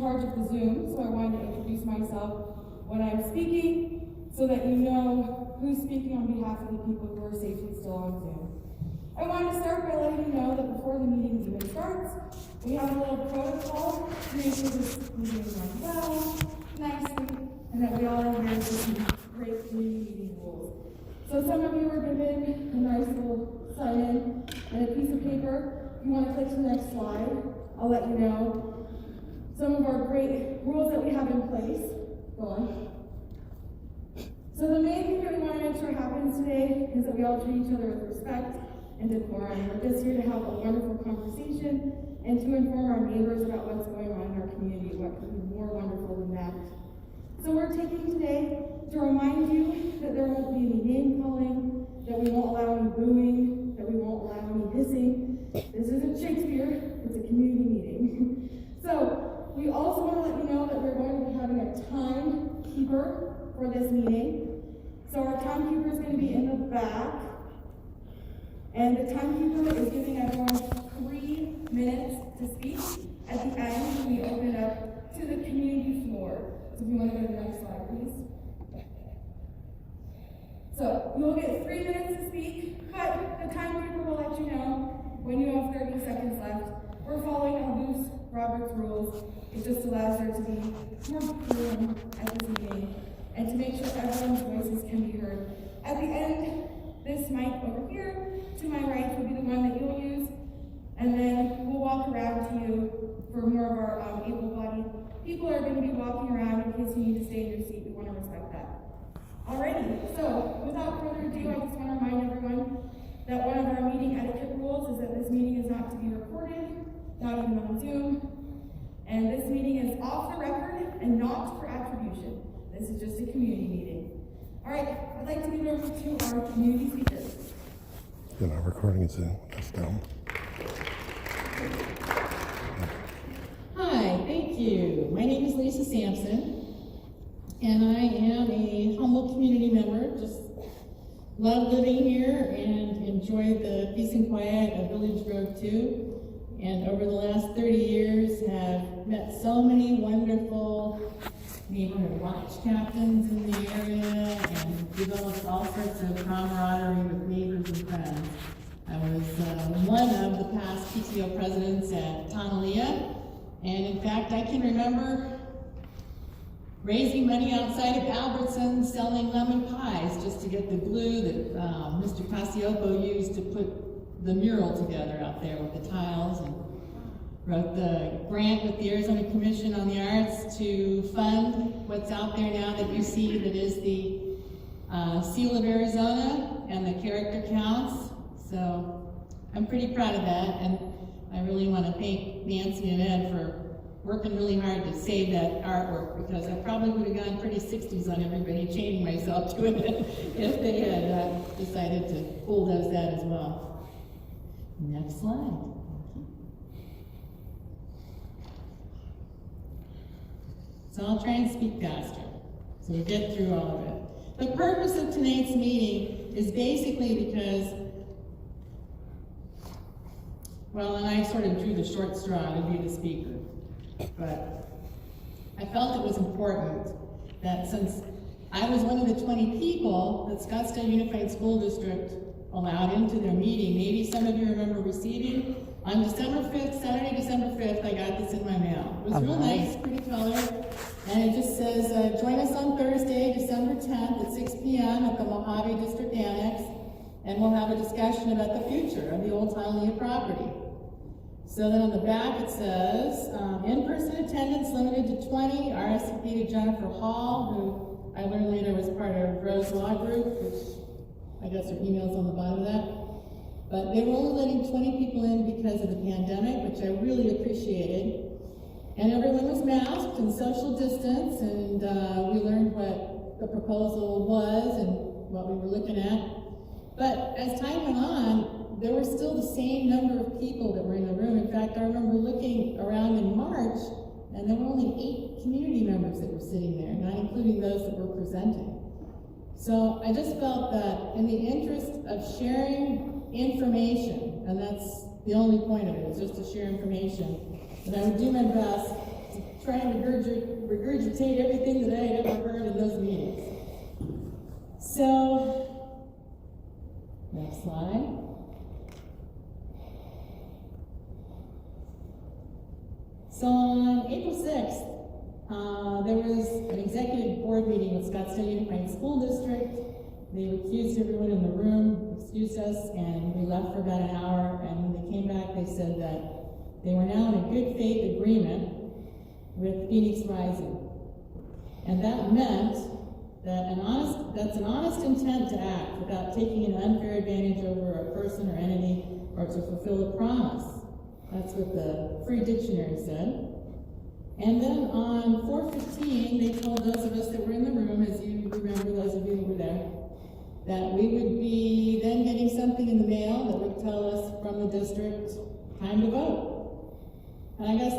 charge of the Zoom, so I wanted to introduce myself when I'm speaking so that you know who's speaking on behalf of the people who are safely still on Zoom. I want to start by letting you know that before the meeting even starts, we have a little protocol to make sure this meeting runs well, nicely, and that we all adhere to some great community meeting rules. So some of you were given a nice little sign-in and a piece of paper. If you want to click to the next slide, I'll let you know some of our great rules that we have in place. Go on. So the main thing that we want to make sure happens today is that we all treat each other with respect and decorum. We're just here to have a wonderful conversation and to inform our neighbors about what's going on in our community. What could be more wonderful than that? So we're taking today to remind you that there won't be any name calling, that we won't allow any booing, that we won't allow any hissing. This isn't Shakespeare, it's a community meeting. So we also want to let you know that we're going to be having a timekeeper for this meeting. So our timekeeper is going to be in the back. And the timekeeper is giving everyone 3 minutes to speak. At the end, we open it up to the community floor. So if you want to go to the next slide, please. So you'll get 3 minutes to speak, but the timekeeper will let you know when you have 30 seconds left. We're following a loose Robert's rules. It just allows there to be more room at this meeting and to make sure everyone's voices can be heard. At the end, this mic over here to my right will be the one that you'll use, and then we'll walk around to you for more of our able-bodied people are going to be walking around in case you need to stay in your seat. We want to respect that. Alrighty, so without further ado, I just want to remind everyone that one of our meeting etiquette rules is that this meeting is not to be recorded, not even on Zoom, and this meeting is off the record and not for attribution. This is just a community meeting. Alright, I'd like to give it over to our community speakers. You're not recording it, Zoom. That's down. Hi, thank you. My name is Lisa Sampson, and I am a humble community member. Just love living here and enjoy the peace and quiet of Village Grove too. And over the last 30 years have met so many wonderful neighborhood watch captains in the area and developed all sorts of camaraderie with neighbors and friends. I was one of the past PTO presidents at Tonalea. And in fact, I can remember raising money outside of Albertsons selling lemon pies just to get the glue that Mr. Casiopo used to put the mural together out there with the tiles, and wrote the grant with the Arizona Commission on the Arts to fund what's out there now that you see that is the Seal of Arizona and the character counts. So I'm pretty proud of that, and I really want to thank Nancy and Ed for working really hard to save that artwork, because I probably would have gone pretty 60s on everybody, chaining myself to it if they had decided to bulldoze that as well. Next slide. So I'll try and speak faster so we get through all of it. The purpose of tonight's meeting is basically because, well, and I sort of drew the short straw to be the speaker, but I felt it was important that since I was one of the 20 people that Scottsdale Unified School District allowed into their meeting, maybe some of you remember receiving, on December 5th, Saturday, December 5th, I got this in my mail. It was real nice, pretty color, and it just says, join us on Thursday, December 10th at 6 p.m. at the Mojave District Annex, and we'll have a discussion about the future of the old Tonalea property. So then on the back it says, in-person attendance limited to 20, RSVP to Jennifer Hall, who I learned later was part of Rose Law Group, which I guess her email's on the bottom of that. But they were only letting 20 people in because of the pandemic, which I really appreciated. And everyone was masked and social distance, and we learned what the proposal was and what we were looking at. But as time went on, there were still the same number of people that were in the room. In fact, I remember looking around in March, and there were only 8 community members that were sitting there, not including those that were presenting. So I just felt that in the interest of sharing information, and that's the only point of it, is just to share information, that I would do my best to try and regurgitate everything that I had ever heard in those meetings. So, next slide. So on April 6th, there was an executive board meeting with Scottsdale Unified School District. They recused everyone in the room, excused us, and we left for about an hour, and when they came back, they said that they were now in a good faith agreement with Phoenix Rising. And that meant that that's an honest intent to act without taking an unfair advantage over a person or entity or to fulfill a promise. That's what the Free Dictionary said. And then on 4/15, they told those of us that were in the room, as you remember, those of you who were there, that we would be then getting something in the mail that would tell us from the district, time to vote. And I guess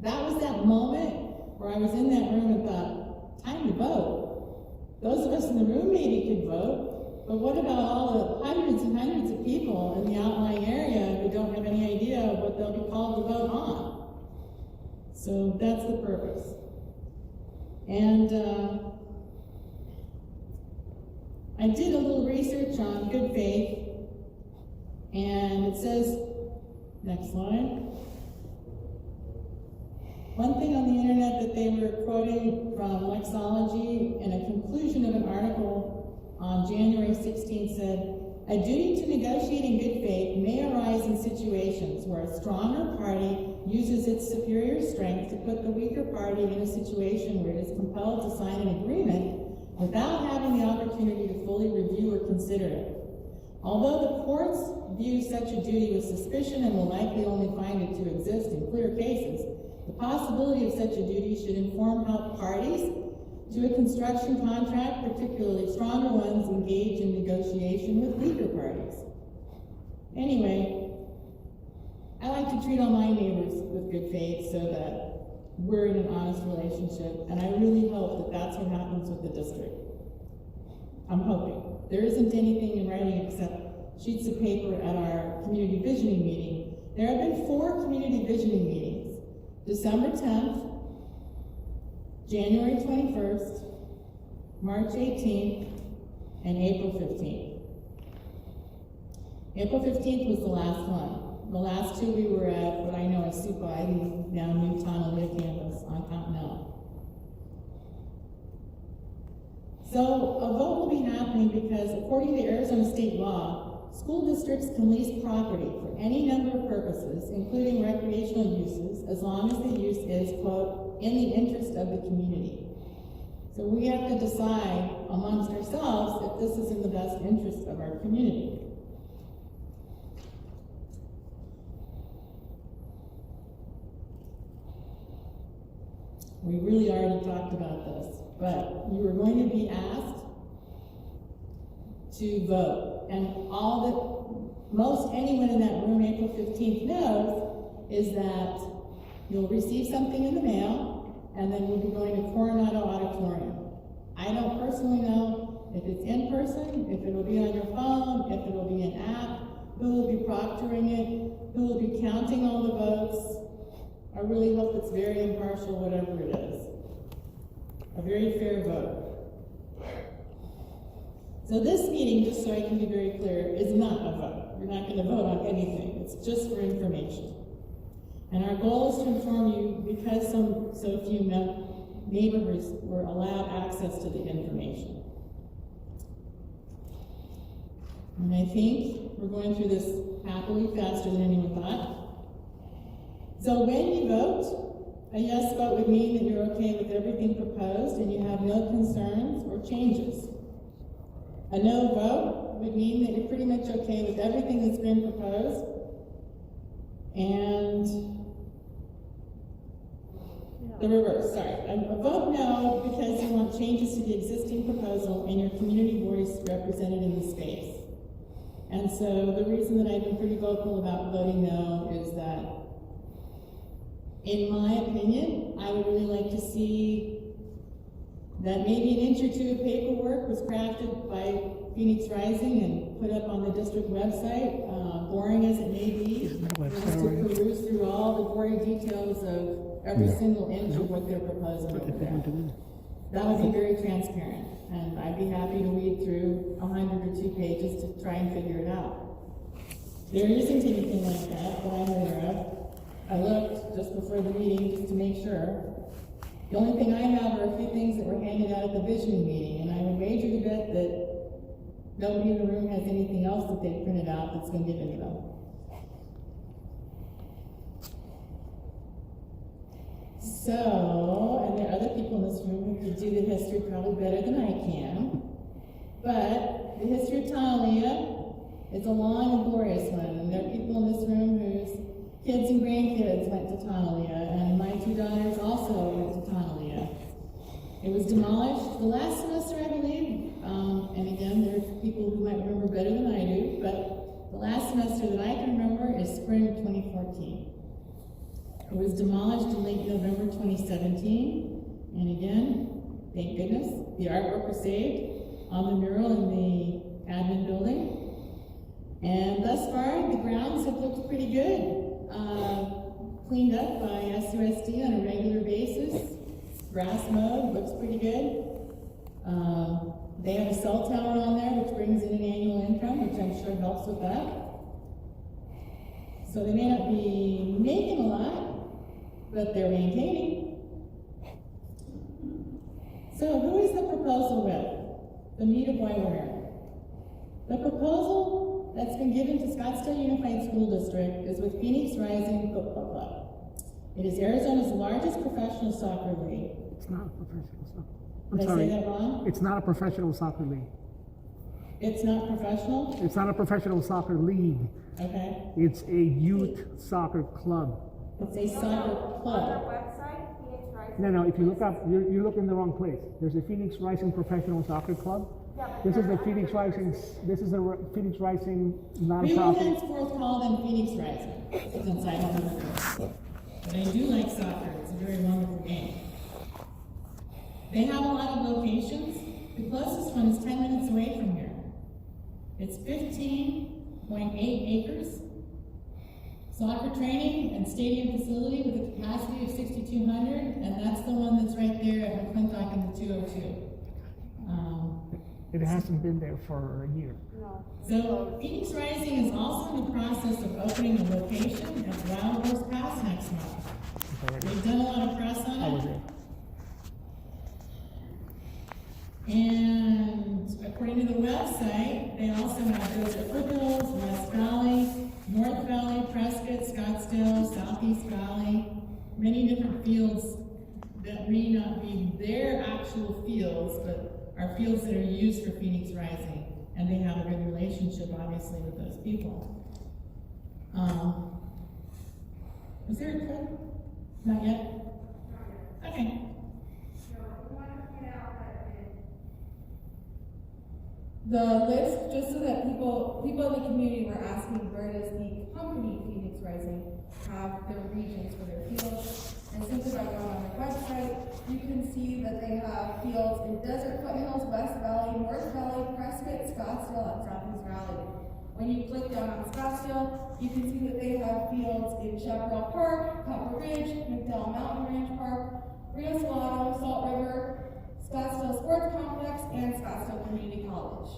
that was that moment where I was in that room and thought, time to vote. Those of us in the room maybe could vote, but what about all the hundreds and hundreds of people in the outlying area who don't have any idea what they'll be called to vote on? So that's the purpose. And I did a little research on good faith, and it says, next slide. One thing on the internet that they were quoting from Lexology in a conclusion of an article on January 16th said, a duty to negotiate in good faith may arise in situations where a stronger party uses its superior strength to put the weaker party in a situation where it is compelled to sign an agreement without having the opportunity to fully review or consider it. Although the courts view such a duty with suspicion and will likely only find it to exist in clear cases, the possibility of such a duty should inform how parties to a construction contract, particularly stronger ones, engage in negotiation with weaker parties. Anyway, I like to treat all my neighbors with good faith so that we're in an honest relationship, and I really hope that that's what happens with the district. I'm hoping. There isn't anything in writing except sheets of paper at our community visioning meeting. There have been 4 community visioning meetings: December 10th, January 21st, March 18th, and April 15th. April 15th was the last one. The last 2 we were at what I know as Supai, the now new Tonawanda campus on Continental. So a vote will be happening because according to Arizona state law, school districts can lease property for any number of purposes, including recreational uses, as long as the use is, quote, in the interest of the community. So we have to decide amongst ourselves if this is in the best interest of our community. We really already talked about this, but you are going to be asked to vote. And all that most anyone in that room April 15th knows is that you'll receive something in the mail, and then you'll be going to Coronado Auditorium. I don't personally know if it's in person, if it'll be on your phone, if it'll be an app, who will be proctoring it, who will be counting all the votes. I really hope it's very impartial, whatever it is. A very fair vote. So this meeting, just so I can be very clear, is not a vote. You're not going to vote on anything. It's just for information. And our goal is to inform you because so few neighbors were allowed access to the information. And I think we're going through this happily faster than anyone thought. So when you vote, a yes vote would mean that you're okay with everything proposed and you have no concerns or changes. A no vote would mean that you're pretty much okay with everything that's been proposed. And the reverse, sorry. A vote no because you want changes to the existing proposal and your community voice represented in the space. And so the reason that I've been pretty vocal about voting no is that, in my opinion, I would really like to see that maybe an inch or 2 of paperwork was crafted by Phoenix Rising and put up on the district website, boring as it may be, just to peruse through all the gory details of every Yeah. single inch of what they're proposing over there. That would be very transparent, and I'd be happy to read through 100 or 2 pages to try and figure it out. There isn't anything like that I'm aware of. I looked just before the meeting just to make sure. The only thing I have are a few things that were handed out at the visioning meeting, and I would wager to bet that nobody in the room has anything else that they printed out that's been given to them. So, and there are other people in this room who could do the history probably better than I can, but the history of Talia is a long and glorious one, and there are people in this room whose kids and grandkids went to Talia, and my 2 daughters also went to Talia. It was demolished the last semester, I believe, and again, there's people who might remember better than I do, but the last semester that I can remember is spring of 2014. It was demolished in late November 2017, and again, thank goodness, the artwork was saved on the mural in the admin building. And thus far, the grounds have looked pretty good. Cleaned up by SUSD on a regular basis. Grass mowed, looks pretty good. They have a cell tower on there, which brings in an annual income, which I'm sure helps with that. So they may not be making a lot, but they're maintaining. So who is the proposal with? The meat of why we're here. The proposal that's been given to Scottsdale Unified School District is with Phoenix Rising Football Club. It is Arizona's largest professional soccer league. It's not a professional soccer. Did I say that wrong? It's not a professional soccer league. It's not professional? It's not a professional soccer league. Okay. It's a youth soccer club. It's a soccer club. No, if you look up, you look in the wrong place. There's a Phoenix Rising Professional Soccer Club. This is the Phoenix Rising, Phoenix Rising We will nonprofit. henceforth call them Phoenix Rising, since I don't know the first. But I do like soccer. It's a very wonderful game. They have a lot of locations. The closest one is 10 minutes away from here. It's 15.8 acres. Soccer training and stadium facility with a capacity of 6,200, and that's the one that's right there at McClintock in the 202. It hasn't been there for a year. So Phoenix Rising is also in the process of opening a location at Wild Horse Pass next month. We've done a lot of press on I was it. there. And according to the website, they also have Desert Foothills, West Valley, North Valley, Prescott, Scottsdale, Southeast Valley, many different fields that may not be their actual fields, but are fields that are used for Phoenix Rising. And they have a good relationship, obviously, with those people. Is there a clip? Not yet? Okay. The list, just so that people in the community were asking, where does the company Phoenix Rising have their regions for their fields? And simply by going on their website, you can see that they have fields in Desert Foothills, West Valley, North Valley, Prescott, Scottsdale, and Southeast Valley. When you click down on Scottsdale, you can see that they have fields in Chaparral Park, Copper Ridge, McDowell Mountain Ranch Park, Rio Salado, Salt River, Scottsdale Sports Complex, and Scottsdale Community College,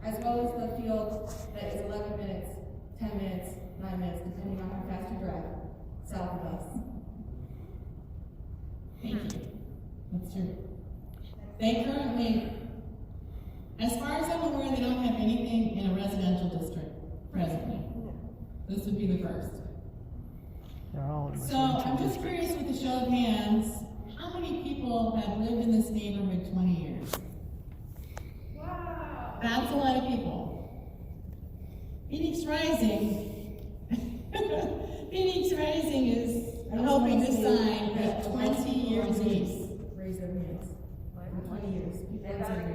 as well as the field that is 11 minutes, 10 minutes, 9 minutes, depending on how fast you drive, south of us. Thank you. That's true. They currently, as far as I'm aware, they don't have anything in a residential district presently. This would be the first. They're all in So I'm just curious with the show of hands, how many people have lived in this neighborhood 20 years? Wow. That's a lot of people. Phoenix Rising, Phoenix Rising is hoping to sign a 20-year lease. Raise their hands. For 20 years.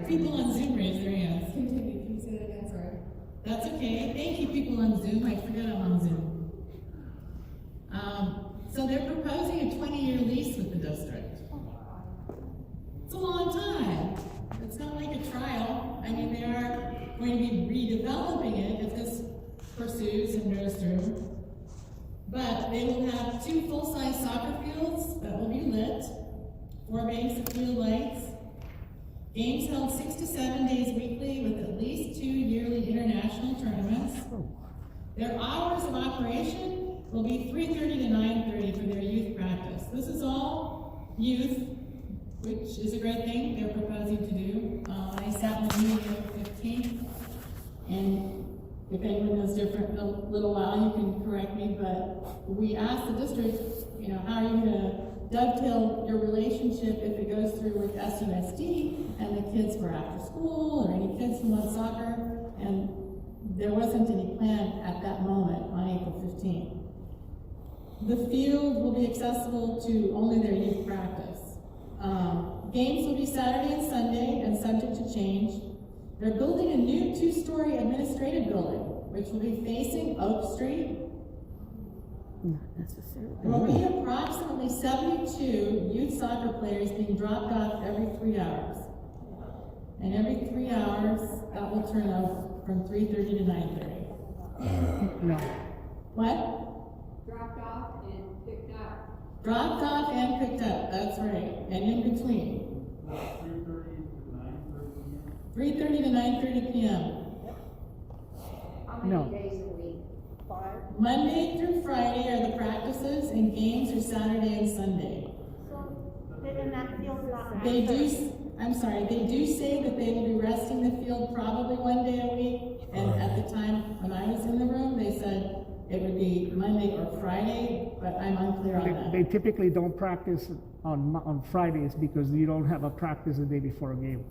People on Zoom raise their hands. Continue, can you say that again, sorry? That's okay. Thank you, people on Zoom. I forgot I'm on Zoom. So they're proposing a 20-year lease with the district. It's a long time. It's not like a trial. I mean, they are going to be redeveloping it if this pursues and goes through. But they will have 2 full-size soccer fields that will be lit, 4 banks of field lights, games held 6 to 7 days weekly with at least 2 yearly international tournaments. Their hours of operation will be 3:30 to 9:30 for their youth practice. This is all youth, which is a great thing they're proposing to do. I sat in the meeting on the 15th, and if anyone knows different in a little while, you can correct me, but we asked the district, how are you gonna dovetail your relationship if it goes through with SUSD and the kids for after school or any kids who want soccer, and there wasn't any plan at that moment on April 15th. The field will be accessible to only their youth practice. Games will be Saturday and Sunday and subject to change. They're building a new 2-story administrative building, which will be facing Oak Street. Not necessarily. There will be approximately 72 youth soccer players being dropped off every 3 hours. And every 3 hours, that will turn out from 3:30 to 9:30. No. What? Dropped off and picked up. Dropped off and picked up, that's right, and in between. 3:30 to 9:30 p.m. How No. many days a week? 5? Monday through Friday are the practices, and games are Saturday and Sunday. And that feels not. They do say that they will be resting the field probably 1 day a week, and at the time when I was in the room, they said it would be Monday or Friday, but I'm unclear on that. They typically don't practice on Fridays because you don't have a practice the day before a game.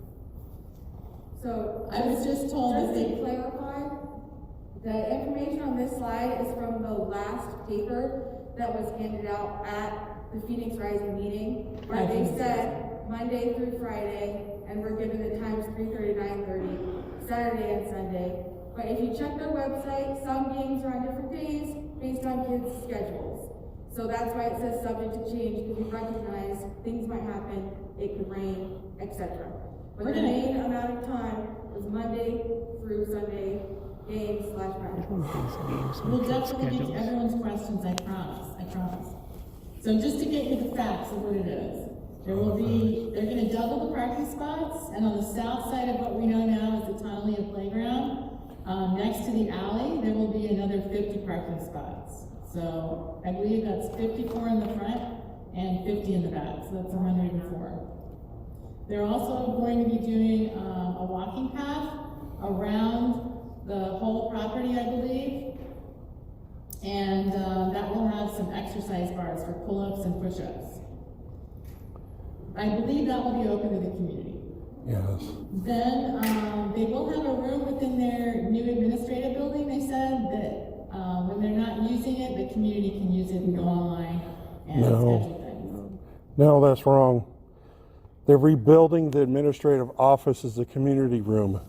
So, I was just told that just to they, clarify, the information on this slide is from the last paper that was handed out at the Phoenix Rising meeting, where they said Monday through Friday, and we're given the times 3:30 to 9:30, Saturday and Sunday. But if you check their website, some games are on different days based on kids' schedules. So that's why it says subject to change, because we recognize things might happen, it could rain, etc. But the main amount of time was Monday through Sunday games / practice. we'll definitely get to everyone's questions, I promise. So just to get you the facts of what it is, they're gonna double the parking spots, and on the south side of what we know now is the Tonellia Playground, next to the alley, there will be another 50 parking spots. So I believe that's 54 in the front and 50 in the back, so that's 104. They're also going to be doing a walking path around the whole property, I believe. And that will have some exercise bars for pull-ups and push-ups. I believe that will be open to the community. Yes. Then they will have a room within their new administrative building, they said, that when they're not using it, the community can use it and go online and schedule things. No, that's wrong. They're rebuilding the administrative office as a community room.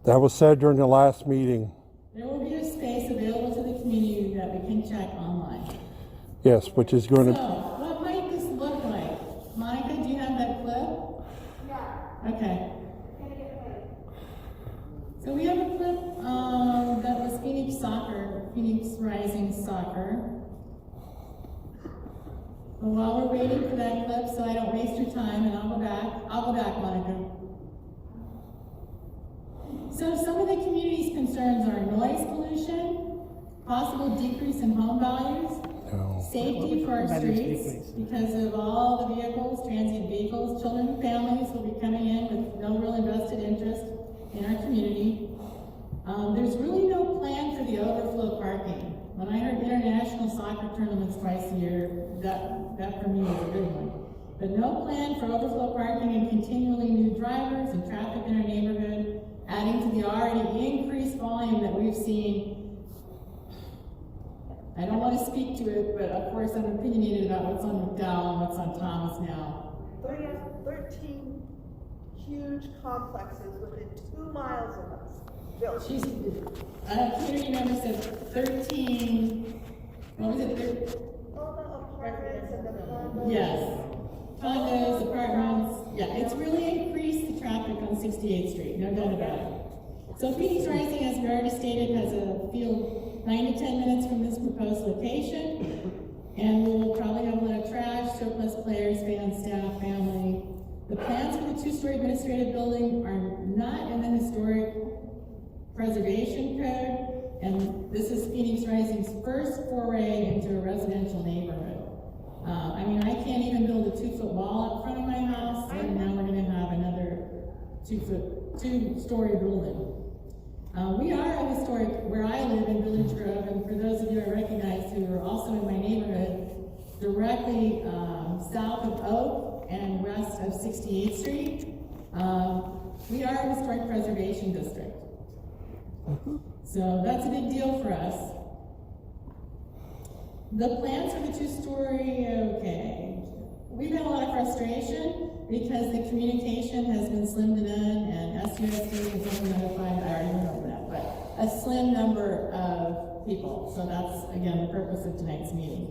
That was said during the last meeting. There will be a space available to the community that we can check online. Yes, which is going So, to, what might this look like? Monica, do you have that clip? Yeah. Okay. So we have a clip that was Phoenix Rising Soccer. But while we're waiting for that clip, so I don't waste your time, and I'll go back, Monica. So some of the community's concerns are noise pollution, possible decrease in home values, no. safety for our That is streets decrease. because of all the vehicles, transient vehicles. Children and families will be coming in with no real invested interest in our community. There's really no plan for the overflow parking. When I heard international soccer tournaments twice a year, that for me was a good one. But no plan for overflow parking and continually new drivers and traffic in our neighborhood, adding to the already increased volume that we've seen. I don't want to speak to it, but of course I'm opinionated about what's on McDowell and what's on Thomas now. 13 huge complexes within 2 miles of us. She's, community member said 13, what was it, All the apartments and the condos. yes. Condos, apartments, yeah, it's really increased the traffic on 68th Street, no doubt about it. So Phoenix Rising, as we already stated, has a field 9 to 10 minutes from this proposed location. And we'll probably have a lot of trash, surplus players, fans, staff, family. The plans for the two-story administrative building are not in the historic preservation code. And this is Phoenix Rising's first foray into a residential neighborhood. I mean, I can't even build a 2-foot wall up front of my house, and now we're gonna have another two-story building. We are a historic, where I live in Village Grove, and for those of you I recognize who are also in my neighborhood, directly south of Oak and west of 68th Street, we are a historic preservation district. So that's a big deal for us. The plans for the two-story, okay. We've had a lot of frustration because the communication has been slim to none, and SUSD has only notified, I already went over that, but a slim number of people. So that's, again, the purpose of tonight's meeting.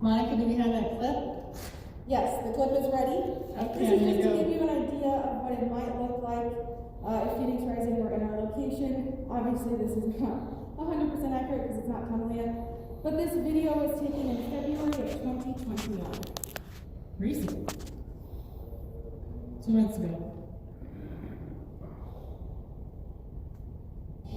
Monica, do we have that clip? Yes, the clip is ready. Okay, This is I'm gonna just to go. give you an idea of what it might look like if Phoenix Rising were in our location. Obviously, this is not 100% accurate because it's not tunnel yet, but this video was taken in February of 2021. Recent. 2 months ago.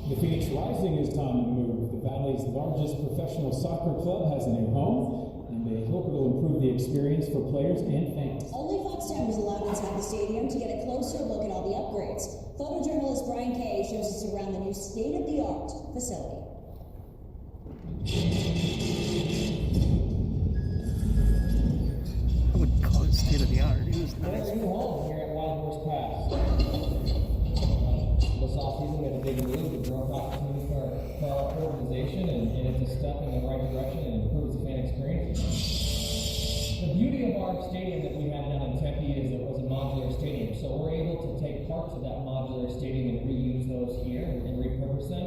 The Phoenix Rising is time to move. The Valley's largest professional soccer club has a new home, and they hope it'll improve the experience for players and fans. Only Fox 10 was allowed inside the stadium to get a closer look at all the upgrades. Photojournalist Brian Kay shows us around the new state-of-the-art facility. I would call it state of the art. It was We're nice. in home here at Wild Horse Pass. This offseason, we had a big move, a growth opportunity for our organization, and it's a step in the right direction and improves the fan experience. The beauty of our stadium that we have down in Tempe is it was a modular stadium, so we're able to take parts of that modular stadium and reuse those here and repurpose them.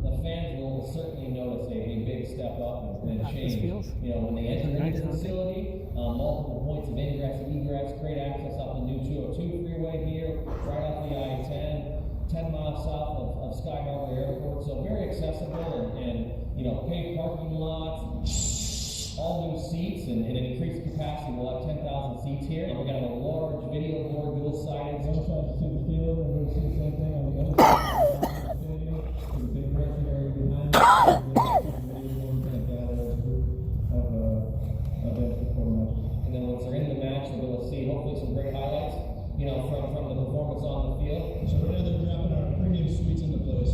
The fans will certainly notice a big step up and change. You know, when they enter into the facility, multiple points of ingress and egress, great access up the new 202 freeway here, right off the I-10, 10 miles south of Sky Harbor Airport, so very accessible and you know, paved parking lots, all new seats and an increased capacity. We'll have 10,000 seats here, and we're gonna have a large video board, dual-sided. One side to see the field, and we'll see the same thing on the other side of the stadium. There's a big dressing area behind it. And then once they're in the match, they're going to see hopefully some great highlights, you know, from the performance on the field. So we're now dropping our premium suites into place.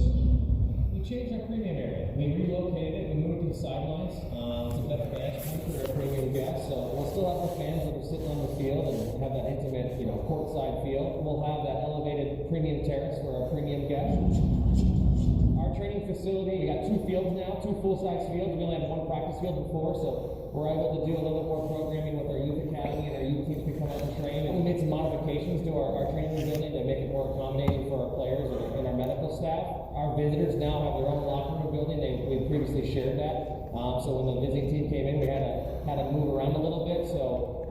We changed our premium area. We relocated it. We moved to the sidelines. It's a better vantage point for our premium guests. So we'll still have our fans that are sitting on the field and have that intimate, you know, courtside feel. We'll have that elevated premium terrace for our premium guests. Our training facility, we got 2 fields now, 2 full-size fields. We only had 1 practice field before, so we're able to do a little bit more programming with our youth academy, and our youth teams can come out and train. And we made some modifications to our training building to make it more accommodating for our players and our medical staff. Our visitors now have their own locker room building. We previously shared that. So when the visiting team came in, we had to move around a little bit. So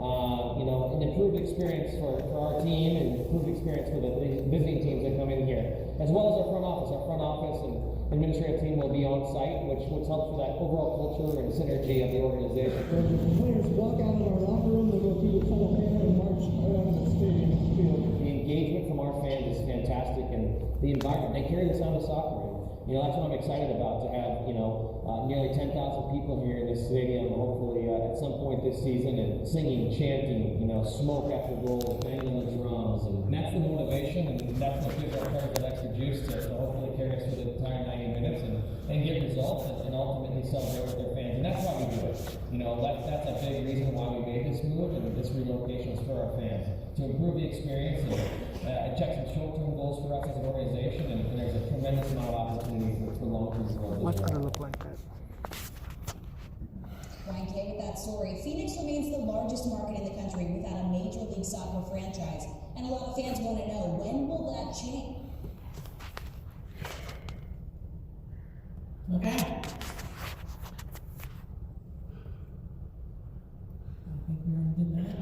you know, an improved experience for our team and improved experience for the visiting teams that come in here, as well as our front office. Our front office and administrative team will be on site, which helps for that overall culture and synergy of the organization. When the players walk out of our locker room, they go through the tunnel and march right out of the stadium field. The engagement from our fans is fantastic, and the environment, they carry the sound of soccer. You know, that's what I'm excited about, to have, you know, nearly 10,000 people here in this stadium, hopefully at some point this season, and singing, chanting, you know, smoke after goals, banging the drums, and that's the motivation, and that's what gives our players that extra juice to hopefully carry us for the entire 90 minutes and get results and ultimately celebrate with their fans. And that's why we do it. You know, that's a big reason why we made this move, and this relocation is for our fans, to improve the experience and check some short-term goals for us as an organization, and there's a tremendous amount of opportunity for long-term growth. What's gonna look like that? Brian Kay with that story. Phoenix remains the largest market in the country without a Major League Soccer franchise. And a lot of fans want to know, when will that change? Okay. I think we already did that.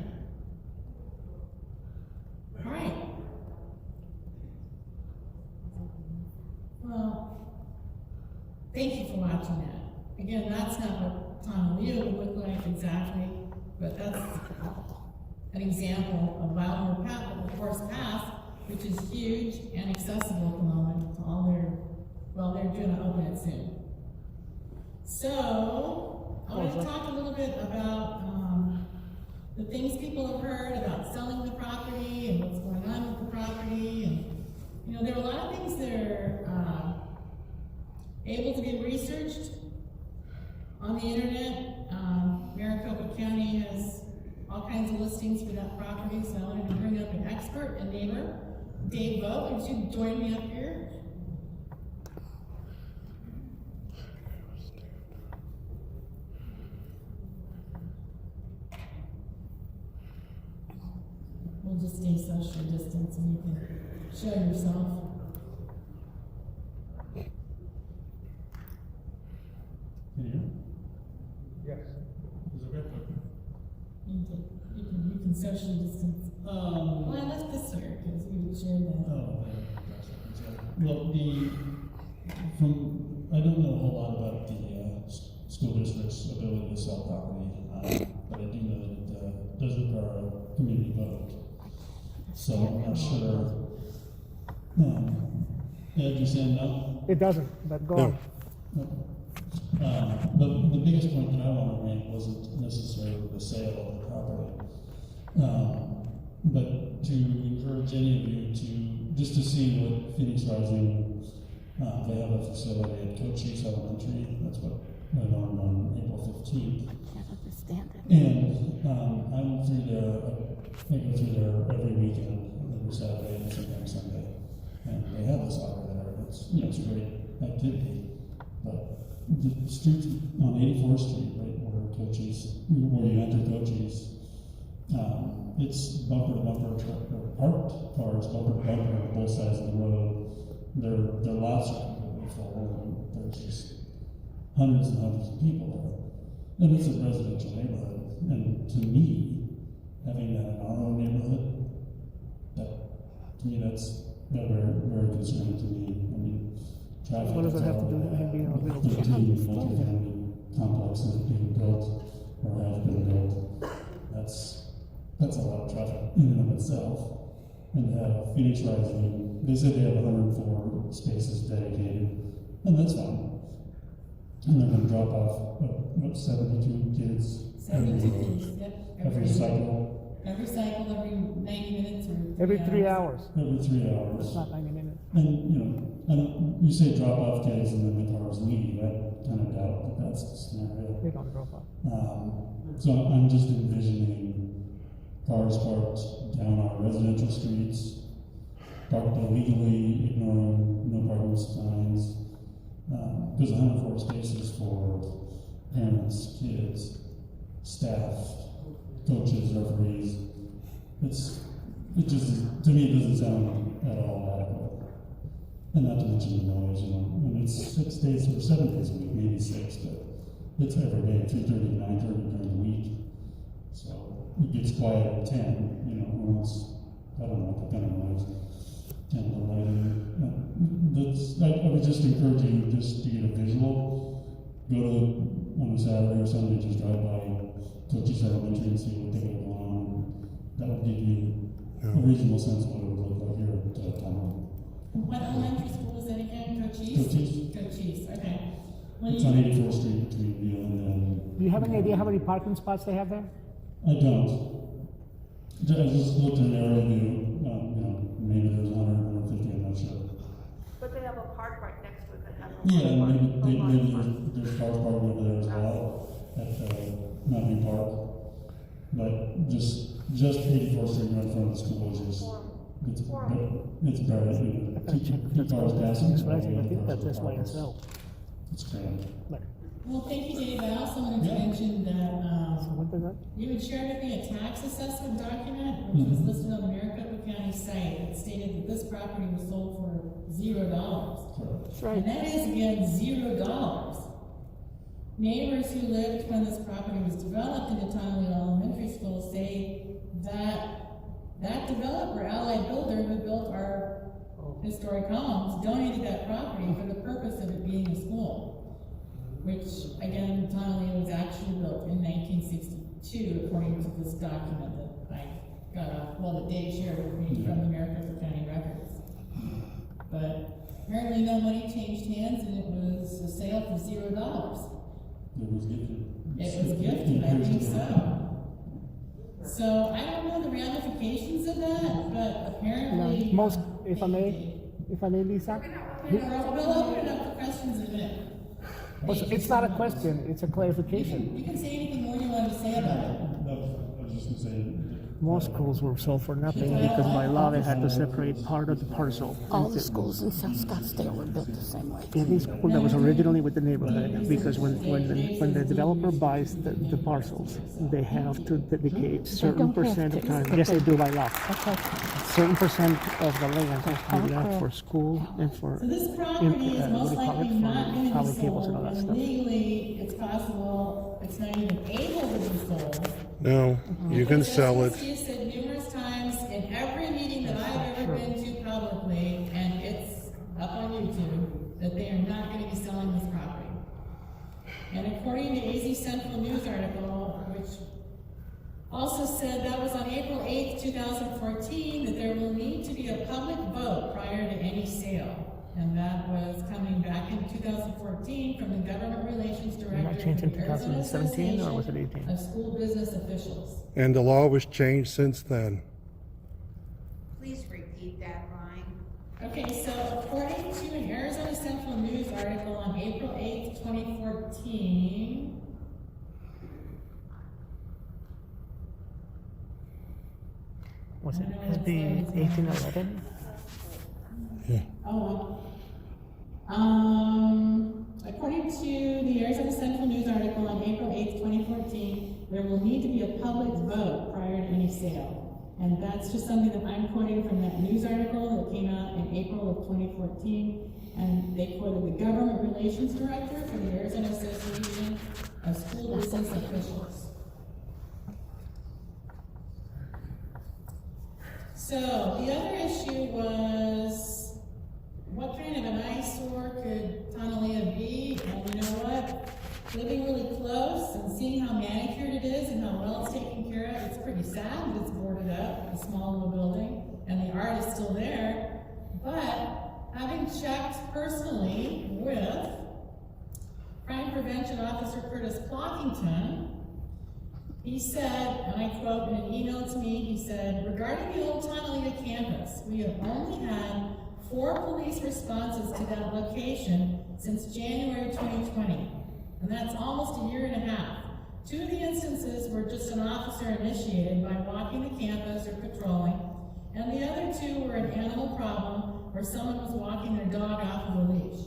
thank you for watching that. Again, that's not what Honolulu would look like exactly, but that's an example of Wildwood Path, of course, Path, which is huge and accessible at the moment to all they're going to open it soon. So, I want to talk a little bit about the things people have heard about selling the property and what's going on with the property. And, there are a lot of things that are able to be researched on the internet. Maricopa County has all kinds of listings for that property, so I wanted to bring up an expert, a neighbor, Dave Vogt. Would you join me up here? We'll just stay social distance and you can show yourself. Can you hear? Yes. Is it okay? You can socially distance. Well, I left this here because we shared that. Oh, okay. Well, I don't know a whole lot about the school district's ability to sell property, but I do know that it does require a community vote. So I'm not sure. Ed, you saying no? It doesn't, but go on. The biggest point that I want to make wasn't necessarily the sale of the property, but to encourage any of you to see what Phoenix Rising, they have a facility at Cochise Elementary. That's what went on April 15th. Can't understand it. And I'm through there, I go through there every weekend, every Saturday and sometimes Sunday. And they have a soccer there. It's a great activity. But the street on 84th Street, right where you enter Cochise, it's bumper to bumper parked cars, bumper to bumper on both sides of the road. Their lots are completely full, and there's just hundreds and hundreds of people there. And it's a residential neighborhood. And to me, having that in our own neighborhood, that's very, very concerning to me. I mean, traffic. What does it have to do with him being a little 13 multifamily complexes being built or have been built? That's a lot of traffic in and of itself. And to have Phoenix Rising, they said they have 104 spaces dedicated, and that's fine. And they're going to drop off, 72 kids 72 kids, yep. every cycle. Every cycle, every 90 minutes or Every 3 hours. Every 3 hours. It's not 90 minutes. And, and you say drop off kids and then the cars leave. I kind of doubt that that's the scenario. They don't drop off. So I'm just envisioning cars parked down our residential streets, parked illegally, ignoring no parking signs. There's 104 spaces for parents, kids, staff, coaches, referees. To me, it doesn't sound at all adequate. And not to mention the noise, and it's 6 days or 7 days a week, maybe 6, but it's every day, 2:30 to 9:30 during the week. So it gets quiet at 10, once, I don't know what kind of noise, 10 to lighting. I would just encourage you just to get a visual. Go to, on a Saturday or Sunday, just drive by Cochise Elementary and see what they got going on. That would give you a reasonable sense of what it would look like here at Town. What elementary school is that again? Cochise? Cochise, okay. It's on 84th Street between Beale and Do you have any idea how many parking spots they have there? I don't. I just looked at an aerial view. Maybe there's 100, 150, I'm not sure. But they have a park right next to it that has a Yeah, park. maybe there's cars parked over there as well at Mountain Park. But just 84th Street right in front of the school is just, it's very, two cars passing. I think that's YSL. It's cramped. Well, thank you, Dave. I also wanted to mention that What does that? you had shared with me a tax assessment document, which was listed on the Maricopa County site that stated that this property was sold for $0. That's right. And that is, again, $0. Neighbors who lived when this property was developed into Tonawanda Elementary School say that developer, Allied Builder, who built our historic homes, donated that property for the purpose of it being a school. which again, Tonalea was actually built in 1962, according to this document that I got off, well, that Dave shared with me from the Maricopa County Records. But apparently no money changed hands, and it was a sale for $0. It was gifted. It was gifted, I think so. So I don't know the ramifications of that, but apparently. Most, if I may, Lisa. We'll open it up for questions in a minute. Well, it's not a question, it's a clarification. You can say anything more you want to say about it. I was just gonna say, Most schools were sold for nothing because by law they had to separate part of the parcel. All the schools in South Scottsdale were built the same way. Any school that was originally with the neighborhood, because when the developer buys the parcels, they have to dedicate certain percent of time. Yes, they do by law. Okay. Certain percent of the land has to be left for school and for So this property is most likely not going to power be cables and all sold, that and stuff. legally, it's possible it's not even able to be sold. No, you can sell it. She said numerous times in every meeting that I've ever been to publicly, and it's up on YouTube, that they are not going to be selling this property. And according to AZ Central News article, which also said that was on April 8th, 2014, that there will need to be a public vote prior to any sale. And that was coming back in 2014 from the Government Relations Director. That changed in from the Arizona 2017 or was it Association 18? Of School Business Officials. And the law was changed since then. Please repeat that line. Okay, so according to an Arizona Central News article on April 8th, 2014, Was it SB 1811? Yeah. oh, according to the Arizona Central News article on April 8th, 2014, there will need to be a public vote prior to any sale. And that's just something that I'm quoting from that news article that came out in April of 2014. And they quoted the Government Relations Director for the Arizona Association of School Business Officials. So the other issue was, what kind of an eyesore could Tonalea be? And you know what? Living really close and seeing how manicured it is and how well it's taken care of, it's pretty sad that it's boarded up, a small little building, and the art is still there. But having checked personally with Crime Prevention Officer Curtis Plockington, he said, and I quote in an email to me, he said, regarding the old Tonalea campus, we have only had 4 police responses to that location since January 2020. And that's almost a year and a half. 2 of the instances were just an officer initiated by walking the campus or patrolling, and the other 2 were an animal problem where someone was walking their dog off of a leash.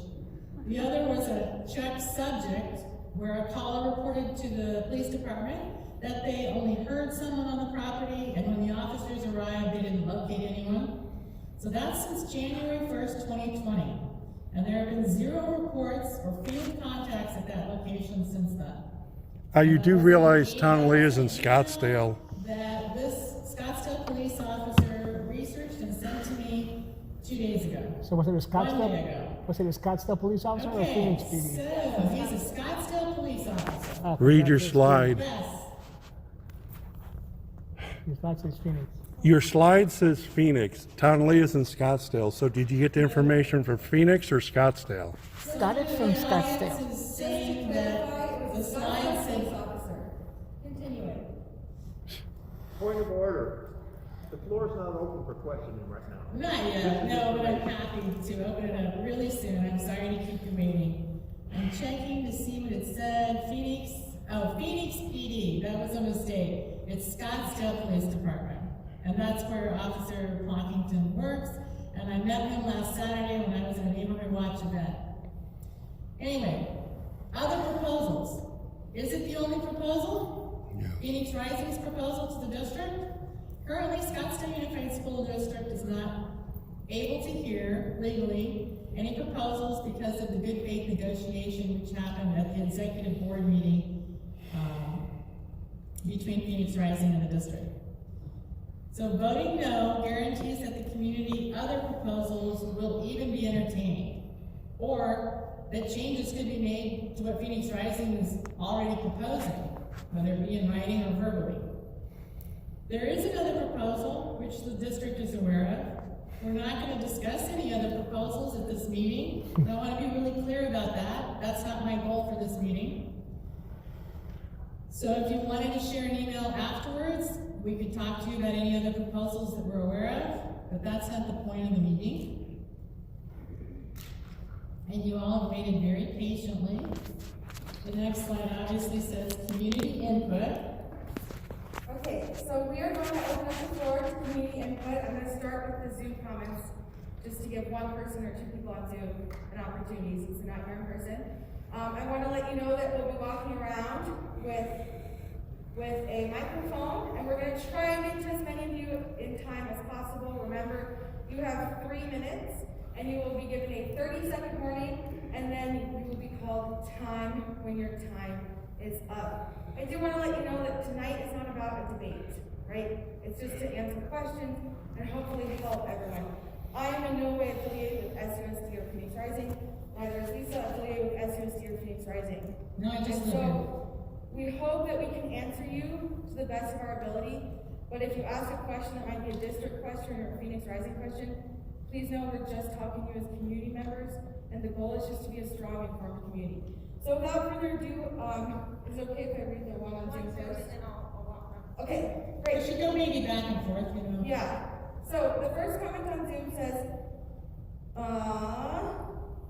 The other was a checked subject where a caller reported to the police department that they only heard someone on the property, and when the officers arrived, they didn't locate anyone. So that's since January 1st, 2020. And there have been 0 reports or field contacts at that location since then. You do realize Tonalea is in Scottsdale. That this Scottsdale police officer researched and sent to me 2 days ago. So was it a 1 day Scottsdale? ago. Was it a Scottsdale police officer or a Okay, Phoenix PD? so he's a Scottsdale police officer. Okay, Read your that's slide. Yes. His slide says Phoenix. Your slide says Phoenix. Tonalea is in Scottsdale. So did you get the information from Phoenix or Scottsdale? Got it from This Scottsdale. is saying that the slide said Officer. Continuing. Point of order. The floor is not open for questioning right now. not yet, no, but I'm happy to open it up really soon. I'm sorry to keep you waiting. I'm checking to see what it said. Phoenix PD, that was a mistake. It's Scottsdale Police Department. And that's where Officer Plockington works. And I met him last Saturday when I was at a neighborhood watch event. Anyway, other proposals. Is it the only proposal? Yeah. Phoenix Rising's proposal to the district? Currently, Scottsdale Unified School District is not able to hear legally any proposals because of the good faith negotiation which happened at the executive board meeting between Phoenix Rising and the district. So voting no guarantees that the community other proposals will even be entertained, or that changes could be made to what Phoenix Rising is already proposing, whether it be in writing or verbally. There is another proposal, which the district is aware of. We're not going to discuss any other proposals at this meeting. I want to be really clear about that. That's not my goal for this meeting. So if you wanted to share an email afterwards, we could talk to you about any other proposals that we're aware of, but that's not the point of the meeting. And you all have waited very patiently. The next slide obviously says community input. Okay, so we are going to open up the floor to community input. I'm going to start with the Zoom comments, just to give one person or two people on Zoom an opportunity since they're not here in person. I want to let you know that we'll be walking around with a microphone, and we're going to try and get to as many of you in time as possible. Remember, you have 3 minutes, and you will be given a 30-second warning, and then you will be called time when your time is up. I do want to let you know that tonight is not about a debate, right? It's just to answer questions and hopefully help everyone. I am in no way affiliated with SUSD or Phoenix Rising. Neither is Lisa affiliated with SUSD or Phoenix Rising. No, I just we hope that we can answer you to the best of our ability, but if you ask a question that might be a district question or a Phoenix Rising question, please know we're just talking to you as community members, and the goal is just to be a strong, informed community. So without further ado, is it okay if I read the one on Zoom first? Okay, great. We should go maybe back and forth, you know. Yeah. So the first comment on Zoom says,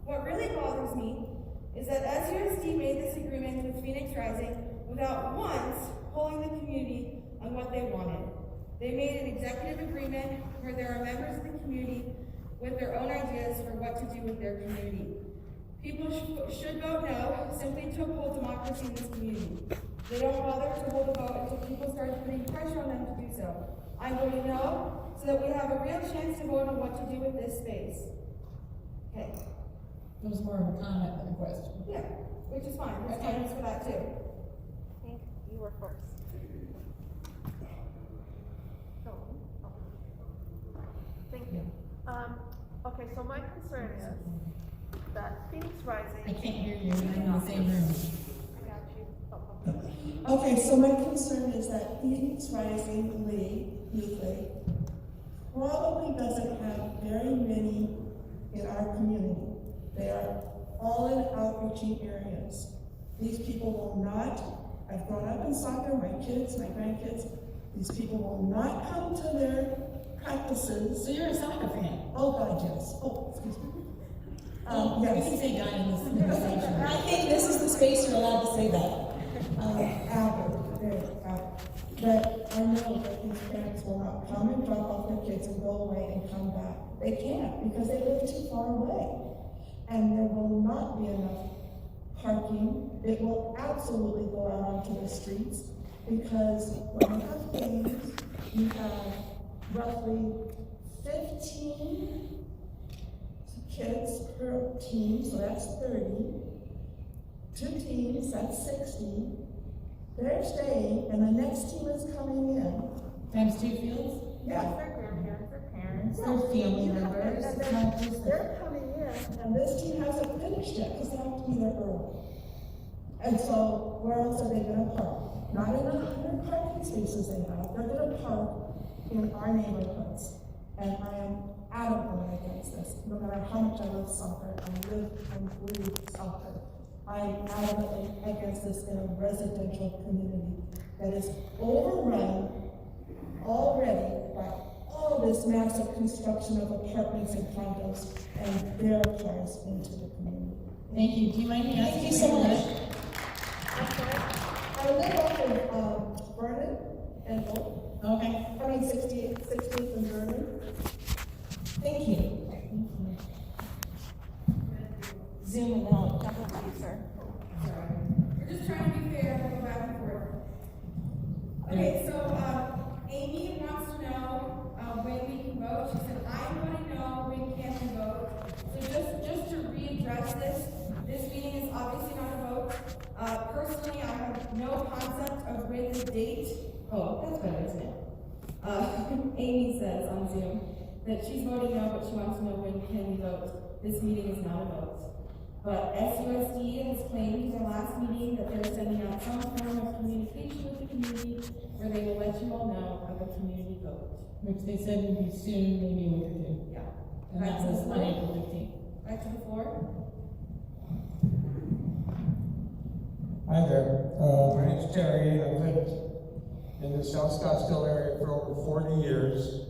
what really bothers me is that SUSD made this agreement with Phoenix Rising without once polling the community on what they wanted. They made an executive agreement where there are members of the community with their own ideas for what to do with their community. People should vote no, simply to uphold democracy in this community. They don't bother to hold a vote until people start putting pressure on them to do so. I'm voting no, so that we have a real chance to vote on what to do with this space. Okay. It was more of a comment than a question. Yeah, which is fine. There's comments for that too. I think you were first. Thank you. Okay, so my concern is that Phoenix Rising. I can't hear you. I'm in the same room. I got you. Oh, Okay, so my concern is that Phoenix Rising Youth League, probably doesn't have very many in our community. They are all in outreaching areas. These people will not, I've grown up in soccer, my kids, my grandkids, these people will not come to their practices. So you're a soccer fan? Oh God, yes. Oh, excuse me. Yes. We can say God in this conversation. I think this is the space you're allowed to say that. But I know that these parents will not come and drop off their kids and go away and come back. They can't because they live too far away. And there will not be enough parking. It will absolutely go out onto the streets because when you have games, you have roughly 15 kids per team, so that's 30. 2 teams, that's 60. They're staying, and the next team is coming in. Times 2 fields? Yeah. their grandparents, their parents, Yeah. their family members. And then they're coming in, and this team hasn't finished yet because they have to be there early. And so, where else are they going to park? Not in the 100 parking spaces they have. They're going to park in our neighborhoods. And I am adamantly against this. No matter how much I love soccer, I live and breathe soccer. I am adamantly against this in a residential community that is overrun already by all this massive construction of apartments and condos and their cars into the community. Thank you. Do you mind me asking? Thank you so much. I live up in Vernon and Oak. Okay. I mean 68th and Vernon. Thank you. Zoom and then I'll jump into you, sir. Sorry. We're just trying to be fair and go back and forth. Okay, so Amy wants to know when we can vote. She said, I'm voting no, when can we vote? So just to readdress this meeting is obviously not a vote. Personally, I have no concept of when the date. Oh, that's better, isn't it? Amy says on Zoom that she's voting no, but she wants to know when can we vote. This meeting is not a vote. But SUSD has claimed in their last meeting that they're sending out some form of communication with the community where they will let you all know of a community vote. Which they said would be soon, maybe a week or two. Yeah. And that was on April 15th. Back to the floor. Hi there, my name's Terry, and I've lived in the South Scottsdale area for over 40 years.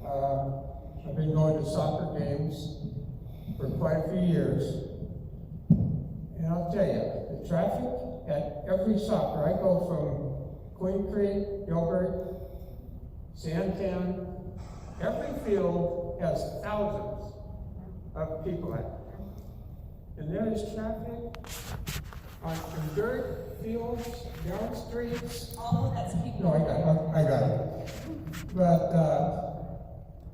I've been going to soccer games for quite a few years. And I'll tell you, the traffic at every soccer, I go from Queen Creek, Gilbert, Santan, every field has thousands of people at it. And there is traffic on dirt fields, down streets. All of that's people. No, I got it. But,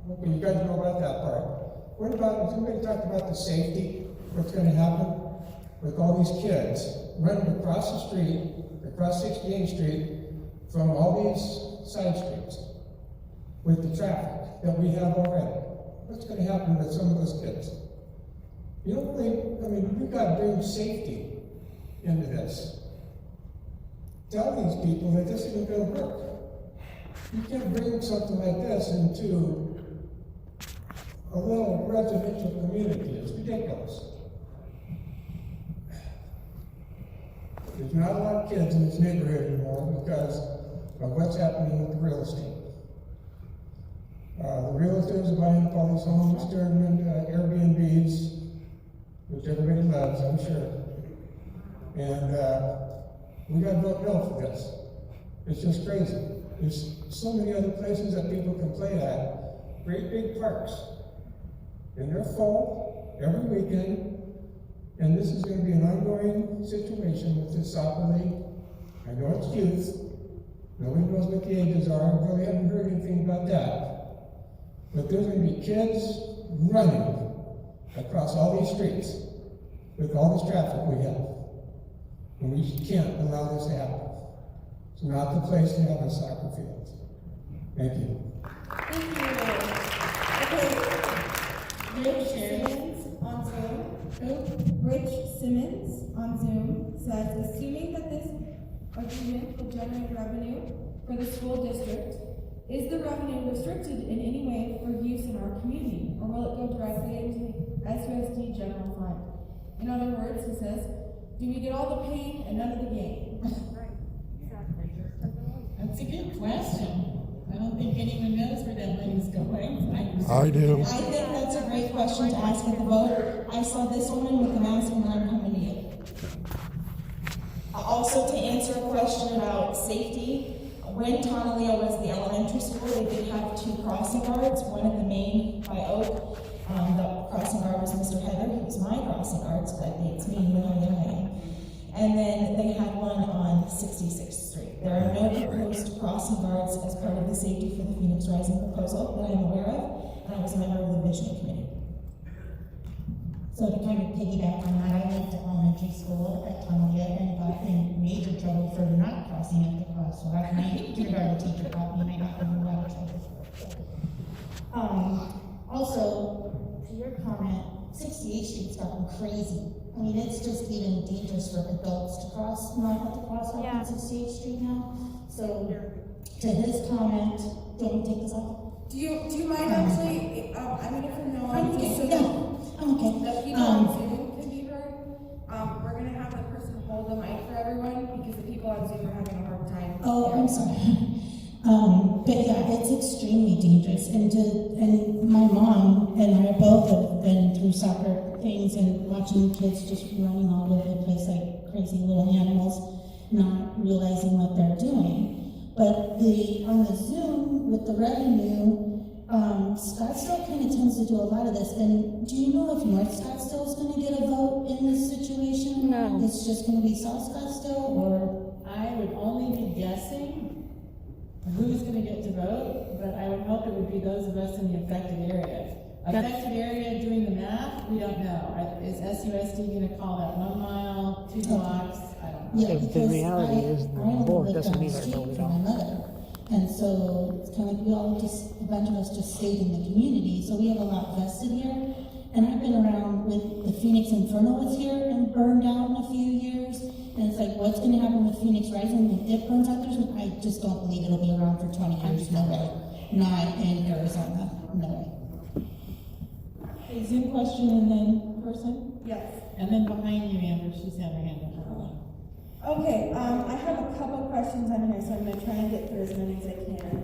okay, you guys know about that part. What about, somebody talked about the safety, what's gonna happen with all these kids running across the street, across 68th Street, from all these side streets with the traffic that we have already? What's gonna happen with some of those kids? You don't think, I mean, we've gotta bring safety into this. Tell these people that this isn't going to work. You can't bring something like this into a little residential community. It's ridiculous. There's not a lot of kids in this neighborhood anymore because of what's happening with the real estate. The realtors are buying up all these homes, turning them into Airbnbs, which everybody loves, I'm sure. And we got to vote no for this. It's just crazy. There's so many other places that people can play at, great big parks. And they're full every weekend. And this is going to be an ongoing situation with this soccer league. I know it's youth. Nobody knows what the ages are. I really haven't heard anything about that. But there's going to be kids running across all these streets with all this traffic we have. And we can't allow this to happen. It's not the place to have a soccer field. Thank you. Thank you. Okay. Rich Simmons on Zoom. Rich Simmons on Zoom says, assuming that this agreement will generate revenue for the school district, is the revenue restricted in any way for use in our community, or will it go directly into the SUSD general fund? In other words, he says, do we get all the pain and none of the gain? Right, exactly. That's a good question. I don't think anyone knows where that money's going. I do. I think that's a great question to ask at the vote. I saw this woman with the mask and I'm coming to you. Also, to answer a question about safety, when Tonalea was the elementary school, they did have 2 crossing guards, one in the main by Oak. The crossing guard was Mr. Heather, he was my crossing guard, so that dates me when I'm there. And then they had one on 66th Street. There are no proposed crossing guards as part of the safety for the Phoenix Rising proposal that I'm aware of, and I was a member of the vision committee. So to kind of piggyback on that, I went to elementary school at Tonalea and got in major trouble for not crossing at the crosswalk. My kindergarten teacher got me and I got in a lot of trouble for it. Also, to your comment, 68th Street's gotten crazy. I mean, it's just even dangerous for adults to cross, not at the crosswalk on 68th Street now. So, to his comment, don't take this off. Do you mind actually, I mean, if you know, I'm okay. so Yeah, I'm okay. the people on Zoom can be heard, we're gonna have the person hold the mic for everyone because the people on Zoom are having a hard time. Oh, I'm sorry. But yeah, it's extremely dangerous. And my mom and I both have been through soccer things and watching kids just running all over the place like crazy little animals, not realizing what they're doing. But on the Zoom with the revenue, Scottsdale kind of tends to do a lot of this. And do you know if North Scottsdale is going to get a vote in this situation? No. It's just going to be South Scottsdale, or? I would only be guessing who's going to get to vote, but I would hope it would be those of us in the affected area. Affected area doing the math, we don't know. Is SUSD going to call that 1 mile, 2 blocks? I don't know. Yeah, the reality is the board doesn't need our vote at all. And so it's kind of like we all just, a bunch of us just stayed in the community, so we have a lot vested here. And I've been around with the Phoenix Inferno was here and burned out in a few years. And it's like, what's gonna happen with Phoenix Rising if it burns out? I just don't believe it'll be around for 20 years, no way. Not in Arizona, no way. Okay, Zoom question and then person? Yes. And then behind you, Amber, she's had her hand up. Okay, I have a couple questions on here, so I'm gonna try and get through as many as I can.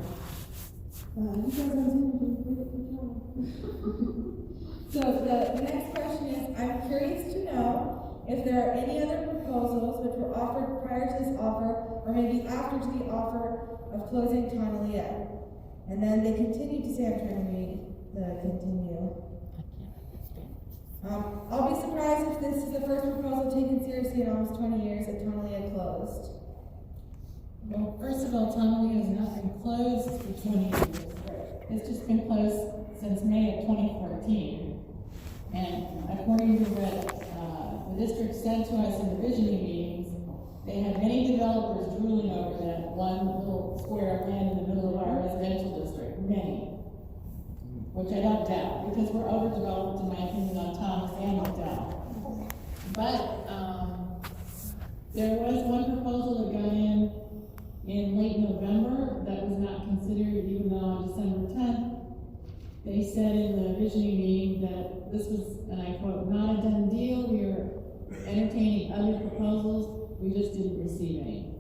You guys are doing a good job. So the next question is, I'm curious to know if there are any other proposals which were offered prior to this offer, or maybe after to the offer of closing Tonalea. And then they continue to say, I'm trying to read the continue. I'll be surprised if this is the first proposal taken seriously in almost 20 years that Tonalea closed. Well, first of all, Tonalea has not been closed for 20 years. It's just been closed since May of 2014. And according to what the district said to us in the visioning meetings, they had many developers drooling over that one little square of land in the middle of our residential district. Many. Which I don't doubt, because we're overdeveloped in my opinion on Thomas and McDowell. But there was one proposal that got in late November that was not considered, even though on December 10th, they said in the visioning meeting that this was, and I quote, not a done deal. We are entertaining other proposals. We just didn't receive any.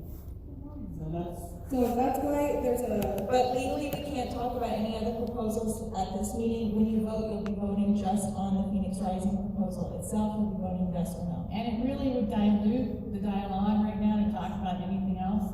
So that's why there's a. But legally, we can't talk about any other proposals at this meeting. When you vote, you'll be voting just on the Phoenix Rising proposal itself. You'll be voting yes or no. And it really would dilute the dialogue right now to talk about anything else.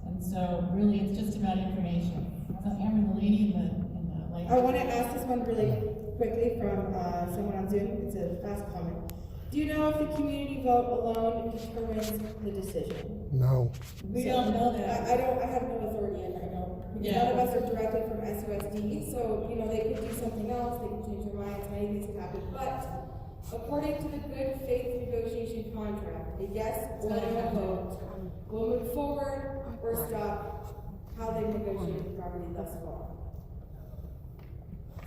And so really, it's just about information. So Amber, the lady in the light. I want to ask this one really quickly from someone on Zoom. It's a fast comment. Do you know if the community vote alone determines the decision? No. We don't know that. I have no authority in it. I don't. None of us are directly from SUSD, so they could do something else. They could change their minds. Many things have happened. But according to the good faith negotiation contract, a yes or no vote will move forward or stop how they negotiated the property thus far.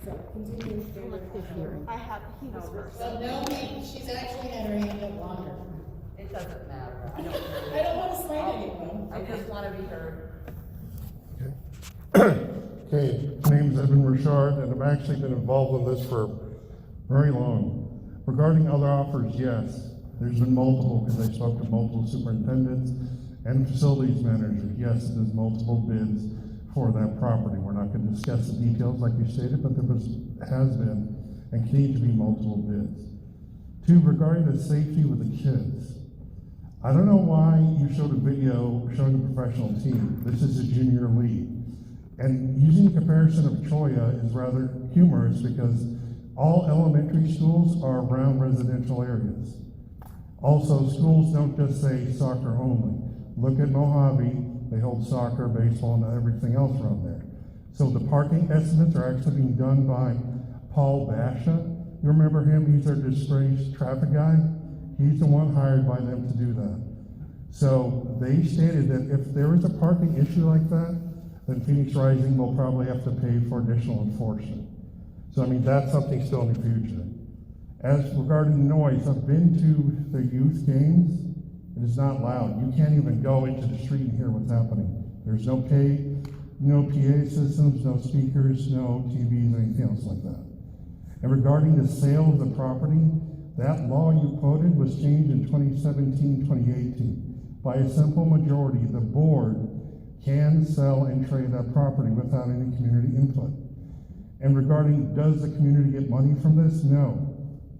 So continue. I have, he was first. So no, she's actually had her hand up longer. It doesn't matter. I don't want to slight anyone. I just want to be heard. Okay, my name is Edwin Richard, and I've actually been involved in this for very long. Regarding other offers, yes, there's been multiple, because I spoke to multiple superintendents and facilities managers. Yes, there's multiple bids for that property. We're not going to discuss the details like you stated, but there has been and continue to be multiple bids. Two, regarding the safety with the kids. I don't know why you showed a video showing a professional team. This is a junior league. And using the comparison of Cholla is rather humorous because all elementary schools are around residential areas. Also, schools don't just say soccer only. Look at Mojave. They hold soccer, baseball, and everything else around there. So the parking estimates are actually being done by Paul Basha. You remember him? He's our disgraced traffic guy. He's the one hired by them to do that. So they stated that if there is a parking issue like that, then Phoenix Rising will probably have to pay for additional enforcement. So I mean, that's something still in the future. As regarding noise, I've been to the youth games. It is not loud. You can't even go into the street and hear what's happening. There's no PA systems, no speakers, no TVs, anything else like that. And regarding the sale of the property, that law you quoted was changed in 2017, 2018. By a simple majority, the board can sell and trade that property without any community input. And regarding, does the community get money from this? No.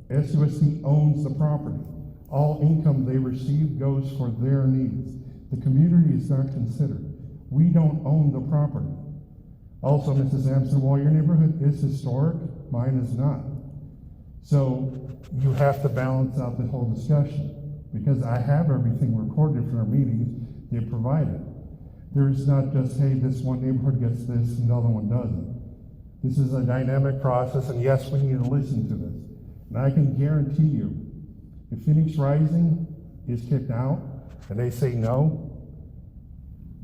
SUSD owns the property. All income they receive goes for their needs. The community is not considered. We don't own the property. Also, Mrs. Sampson, while your neighborhood is historic, mine is not. So you have to balance out the whole discussion because I have everything recorded from our meetings they provided. There is not just, hey, this one neighborhood gets this and the other one doesn't. This is a dynamic process, and yes, we need to listen to this. And I can guarantee you, if Phoenix Rising is kicked out and they say no,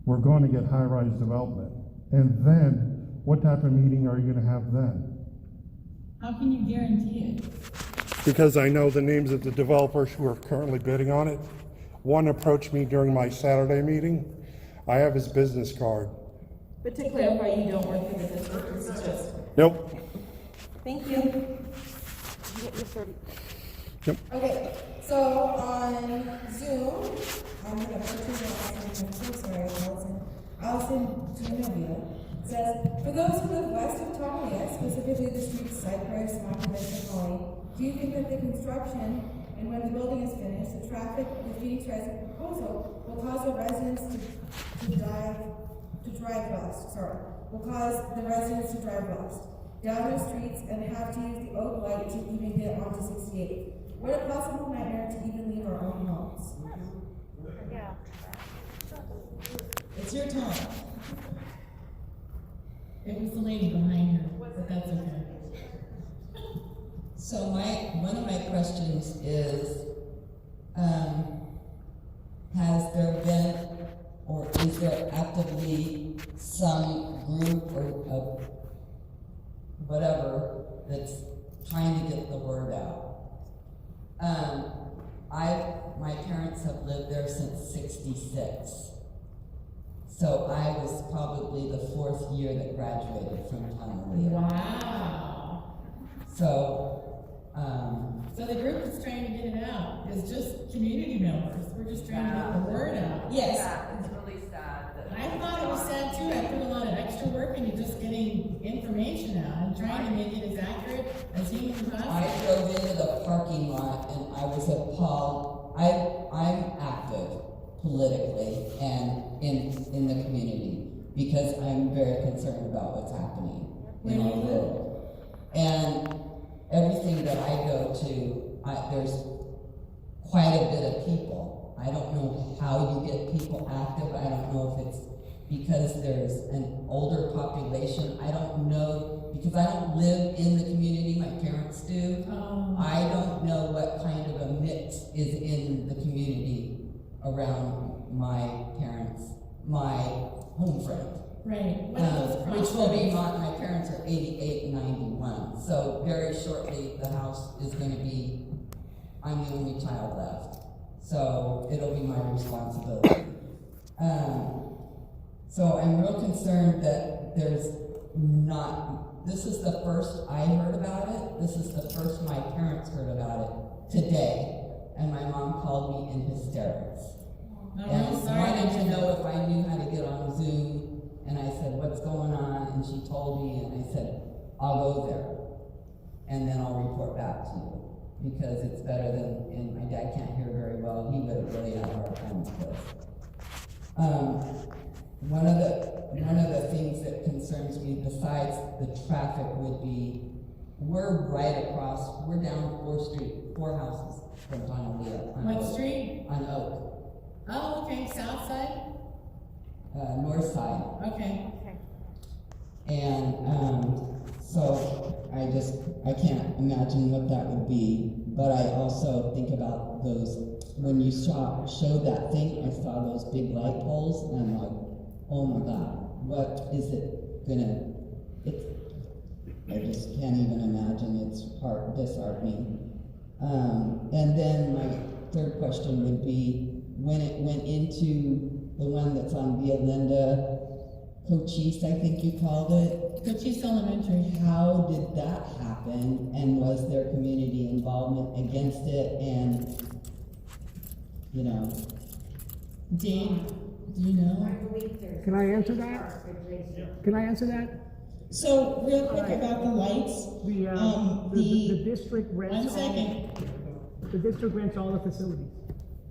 we're going to get high-rise development. And then, what type of meeting are you going to have then? How can you guarantee it? because I know the names of the developers who are currently bidding on it. One approached me during my Saturday meeting. I have his business card. But to clarify, you don't work for the district, this is just. Nope. Thank you. Yep. Okay, so on Zoom, I'm gonna put you on, I'm so sorry, Allison Genovia says, for those who live west of Tonawanda, specifically the streets Cypress, Montevista, Colony, do you think that the construction and when the building is finished, the traffic, the Phoenix Rising proposal will cause the residents to drive west down the streets and have to use the Oak Light to even get onto 68? What a possible nightmare to even leave our own homes. Yeah. It's your time. It was the lady behind her, but that's okay. So one of my questions is, has there been, or is there actively some group or whatever that's trying to get the word out? My parents have lived there since '66. So I was probably the 4th year that graduated from Tonawanda. Wow. So the group that's trying to get it out is just community members. We're just trying to get the word out. Yes. It's really sad. I thought it was sad too. I put a lot of extra work into just getting information out and trying to make it as accurate as humanly possible. I drove into the parking lot and I was appalled. I'm active politically and in the community because I'm very concerned about what's happening in our world. And everything that I go to, there's quite a bit of people. I don't know how you get people active. I don't know if it's because there's an older population. I don't know, because I don't live in the community, my parents do. I don't know what kind of a mix is in the community around my parents, my home front. Right. Which will be my parents are 88 and 91. So very shortly the house is going to be, I'm the only child left. So it'll be my responsibility. So I'm real concerned that there's not, this is the first I heard about it. This is the first my parents heard about it today. And my mom called me in hysterics. And wanted to know if I knew how to get on Zoom. And I said, what's going on? And she told me, and I said, I'll go there. And then I'll report back to you. Because it's better than, and my dad can't hear very well. He would really have a hard time with this. One of the things that concerns me, besides the traffic, would be we're right across. We're down 4th Street, 4 houses from Tonawanda. What street? On Oak. Oh, okay. South side. North side. Okay. And so I can't imagine what that would be. But I also think about those, when you showed that thing, I saw those big light poles, and I'm like, oh my God, what is it gonna, I just can't even imagine. It's disheartening. And then my third question would be, when it went into the one that's on Via Linda, Cochise, I think you called it. Cochise Elementary. How did that happen? And was there community involvement against it? And, you know. Dave, do you know? Can I answer that? Can I answer that? So, real quick about the lights. The district rents. 1 second. The district rents all the facilities.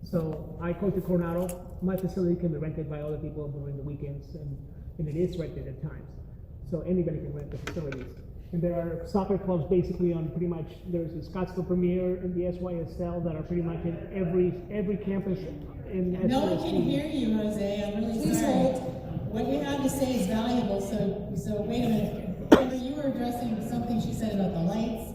So I go to Coronado. My facility can be rented by other people during the weekends, and it is rented at times. So anybody can rent the facilities. And there are soccer clubs basically on pretty much, there's the Scottsville Premier and the SYSL that are pretty much in every campus in No one SYSL. can hear you, Jose. I'm really sorry. What you have to say is valuable, so wait a minute. Remember, you were addressing something she said about the lights.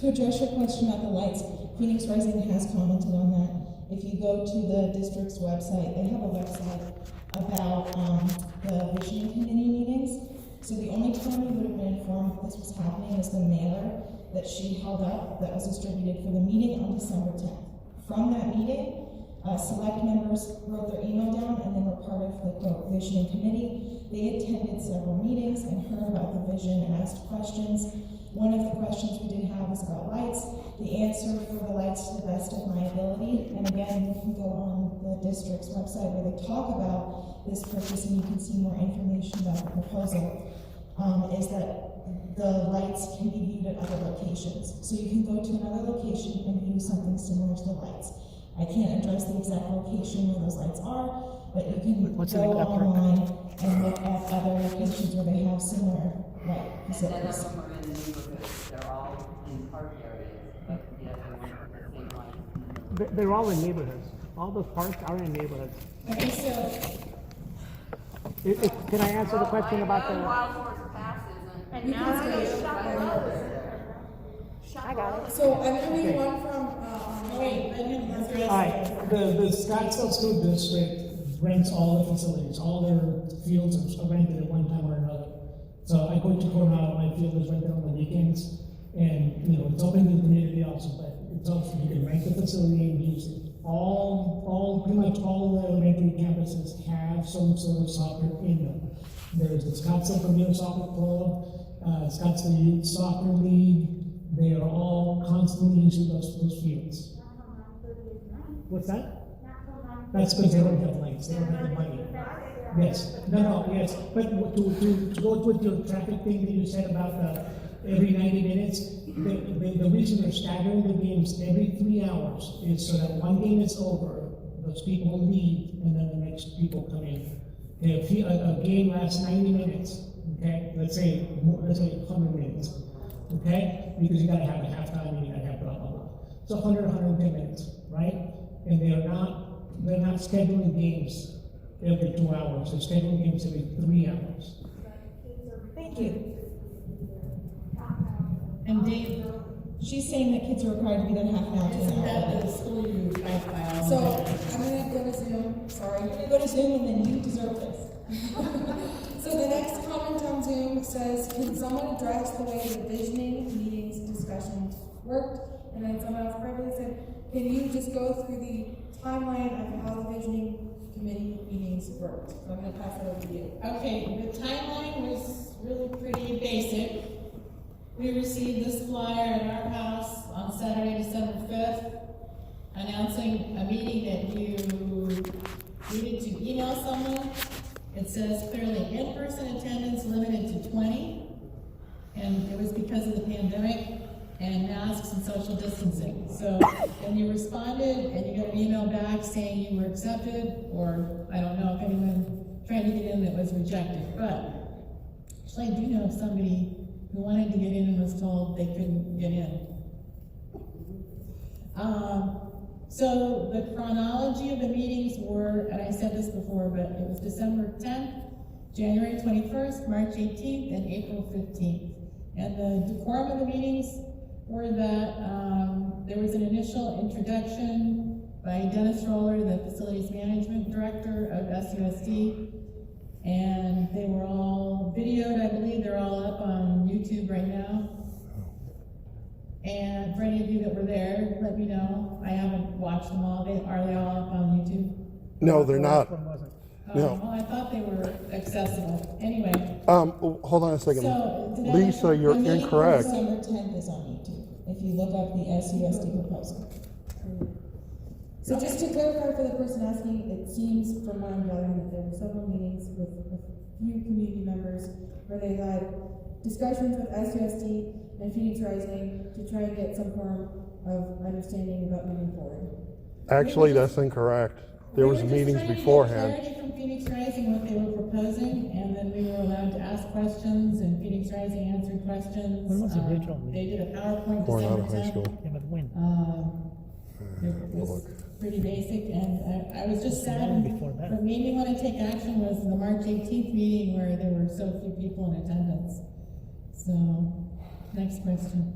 To address your question about the lights, Phoenix Rising has commented on that. If you go to the district's website, they have a website about the visioning committee meetings. So the only time we would have been informed that this was happening was the mailer that she held up that was distributed for the meeting on December 10th. From that meeting, select members wrote their email down and they were part of the visioning committee. They attended several meetings and heard about the vision and asked questions. One of the questions we did have was about lights. The answer for the lights to the best of my ability, and again, you can go on the district's website where they talk about this purchase and you can see more information about the proposal, is that the lights can be viewed at other locations. So you can go to another location and view something similar to the lights. I can't address the exact location where those lights are, but you can go online and look at other locations where they have similar light facilities. None of them are in the neighborhoods, they're all in park areas, but yet they want the same light. They're all in neighborhoods. All those parks are in neighborhoods. Okay, so Can I answer the question about the? And now it's I got it. So I'm reading one from, wait, let him answer. All right, the Scottsdale School District rents all the facilities, all their fields are rented at one time or another. So I go to Coronado, my field is rented on the weekends, and, you know, it's open to the community also, but it's also, you can rent the facility and use it. Pretty much all the elementary campuses have some sort of soccer in them. There's the Scottsdale Premier Soccer Club, Scottsdale Youth Soccer League. They are all constantly using those fields. What's that? That's because they don't have lights, they don't have the money. Yes, yes, but to go with your traffic thing that you said about every 90 minutes, the reason they're staggering the games every 3 hours is so that one game is over, those people leave, and then the next people come in. If a game lasts 90 minutes, okay, let's say 100 minutes, okay, because you gotta have a halftime and you gotta have blah, blah, blah. So 110 minutes, right? And they're not scheduling games every 2 hours, they're scheduling games every 3 hours. Thank you. And Dave, she's saying that kids are required to be there half an hour to an hour. That the school you so I'm gonna go to Zoom, sorry. I'm gonna go to Zoom and then you deserve this. So the next comment on Zoom says, can someone address the way the visioning meetings discussions worked? And then someone else privately said, can you just go through the timeline of how the visioning committee meetings worked? So I'm gonna pass it over to you. Okay, the timeline was really pretty basic. We received this flyer at our house on Saturday, December 5th, announcing a meeting that you needed to email someone. It says clearly in-person attendance limited to 20, and it was because of the pandemic and masks and social distancing. So when you responded and you got an email back saying you were accepted, or I don't know if anyone tried to get in that was rejected, but actually I do know of somebody who wanted to get in and was told they couldn't get in. So the chronology of the meetings were, and I said this before, but it was December 10th, January 21st, March 18th, and April 15th. And the decorum of the meetings were that there was an initial introduction by Dennis Roller, the Facilities Management Director of SUSD, and they were all videoed, I believe. They're all up on YouTube right now. And for any of you that were there, let me know. I haven't watched them all. Are they all up on YouTube? No, they're not. No. Well, I thought they were accessible. Anyway. Hold on a second. So, Lisa, you're incorrect. December 10th is on YouTube, if you look up the SUSD proposal. So just to clarify for the person asking, it seems from what I'm gathering that there were several meetings with a few community members where they had discussions with SUSD and Phoenix Rising to try and get some form of understanding about moving forward. Actually, that's incorrect. There was meetings beforehand. We were just trying to get clarity from Phoenix Rising what they were proposing, and then we were allowed to ask questions, and Phoenix Rising answered questions. When was the original meeting? They did a PowerPoint Coronado December High 10th. School. Yeah, but when? It was pretty basic, and I was just saddened. What made me want to take action was the March 18th meeting where there were so few people in attendance. So, next question.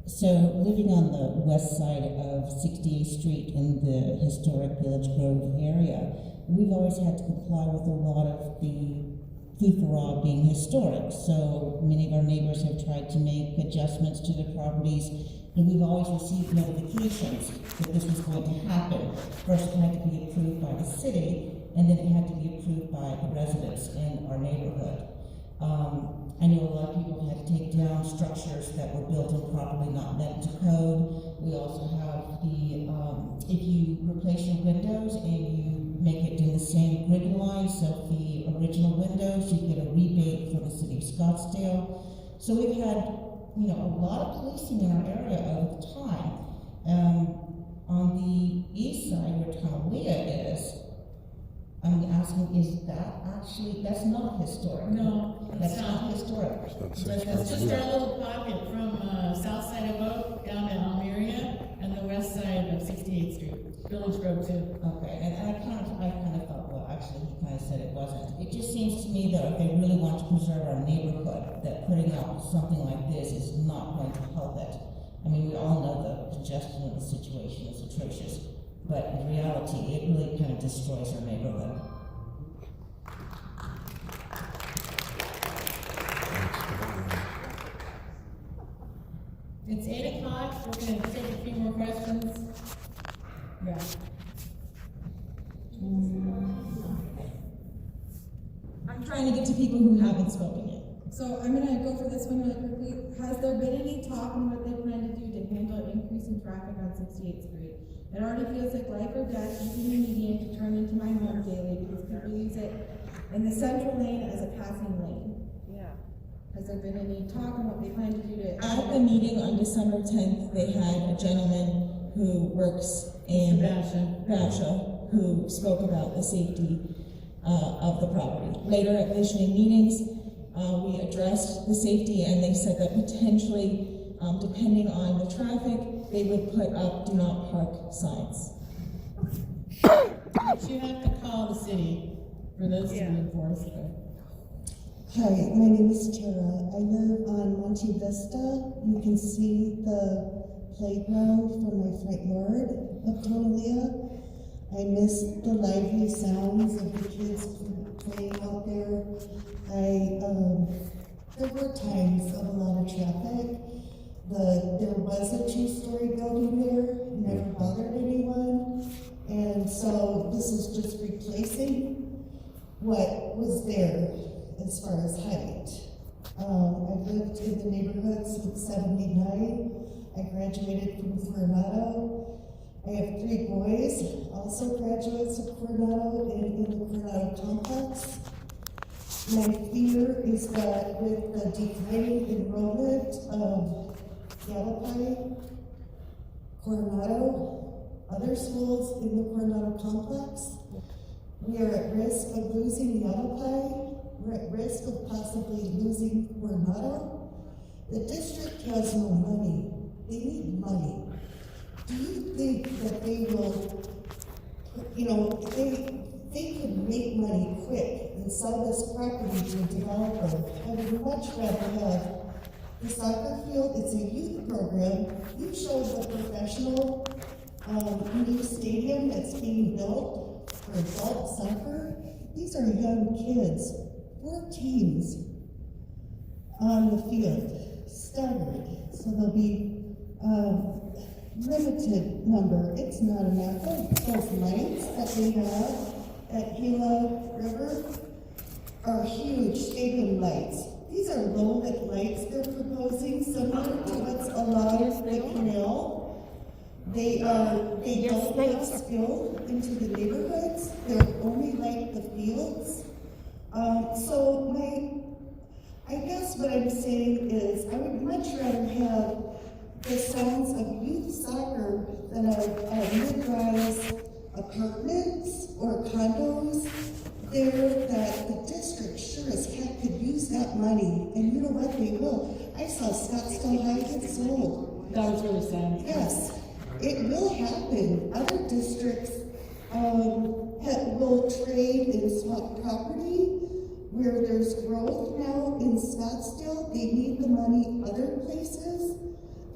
So, living on the west side of 68th Street in the historic Village Grove area, we've always had to comply with a lot of the free-for-all being historic. So many of our neighbors have tried to make adjustments to their properties, and we've always received notifications that this was going to happen. First, it had to be approved by the city, and then it had to be approved by the residents in our neighborhood. I know a lot of people had to take down structures that were built improperly, not met to code. We also have the, if you replace your windows and you make it do the same grid lines of the original windows, you get a rebate from the city of Scottsdale. So we've had, you know, a lot of policing in our area over time. On the east side where Tamalia is, I'm asking, is that actually, that's not historic? No, That's it's not not. historic. It's just our little pocket from south side of Oak down to Almeria and the west side of 68th Street, Village Road too. Okay, and I kind of thought, well, actually, he kind of said it wasn't. It just seems to me that if they really want to preserve our neighborhood, that putting out something like this is not going to help it. I mean, we all know the congestion of the situation is atrocious, but in reality, it really kind of destroys our neighborhood. It's 8 o'clock, we're gonna take a few more questions. Yeah. I'm trying to get to people who haven't spoken yet. So I'm gonna go for this one really quickly. Has there been any talk on what they plan to do to handle increase in traffic on 68th Street? It already feels like life or death using the median to turn into my home daily because people use it in the central lane as a passing lane. Yeah. Has there been any talk on what they plan to do to? At the meeting on December 10th, they had a gentleman who works in Basha who spoke about the safety of the property. Later at visioning meetings, we addressed the safety, and they said that potentially, depending on the traffic, they would put up do not park signs. But you have to call the city for those to be enforced. Hi, my name is Tara. I live on Monte Vista. You can see the playground from my front yard of Tonalia. I miss the lively sounds of the kids playing out there. There were times of a lot of traffic. There was a two-story building there, never bothered anyone. And so this is just replacing what was there as far as height. I've lived in the neighborhood since '79. I graduated from Coronado. I have 3 boys, also graduates of Coronado and in the Coronado complex. My fear is that with the declining enrollment of Yavapai, Coronado, other schools in the Coronado complex, we are at risk of losing Yavapai. We're at risk of possibly losing Coronado. The district has no money. They need money. Do you think that they will, you know, they could make money quick and sell this property to a developer? I would much rather have the soccer field. It's a youth program. You showed the professional new stadium that's being built for adult soccer. These are young kids, 4 teams on the field, staggered. So there'll be limited number. It's not enough. Those lights that they have at Gila River are huge stadium lights. These are low-lit lights they're proposing, similar to what's along the canal. They don't have skill into the neighborhoods. They're only like the fields. I guess what I'm saying is I would much rather have the sounds of youth soccer than of mid-rise apartments or condos there that the district sure as heck could use that money. And you know what, they will. I saw Scottsdale High get sold. That was really sad. Yes, it will happen. Other districts will trade and swap property where there's growth now in Scottsdale. They need the money other places.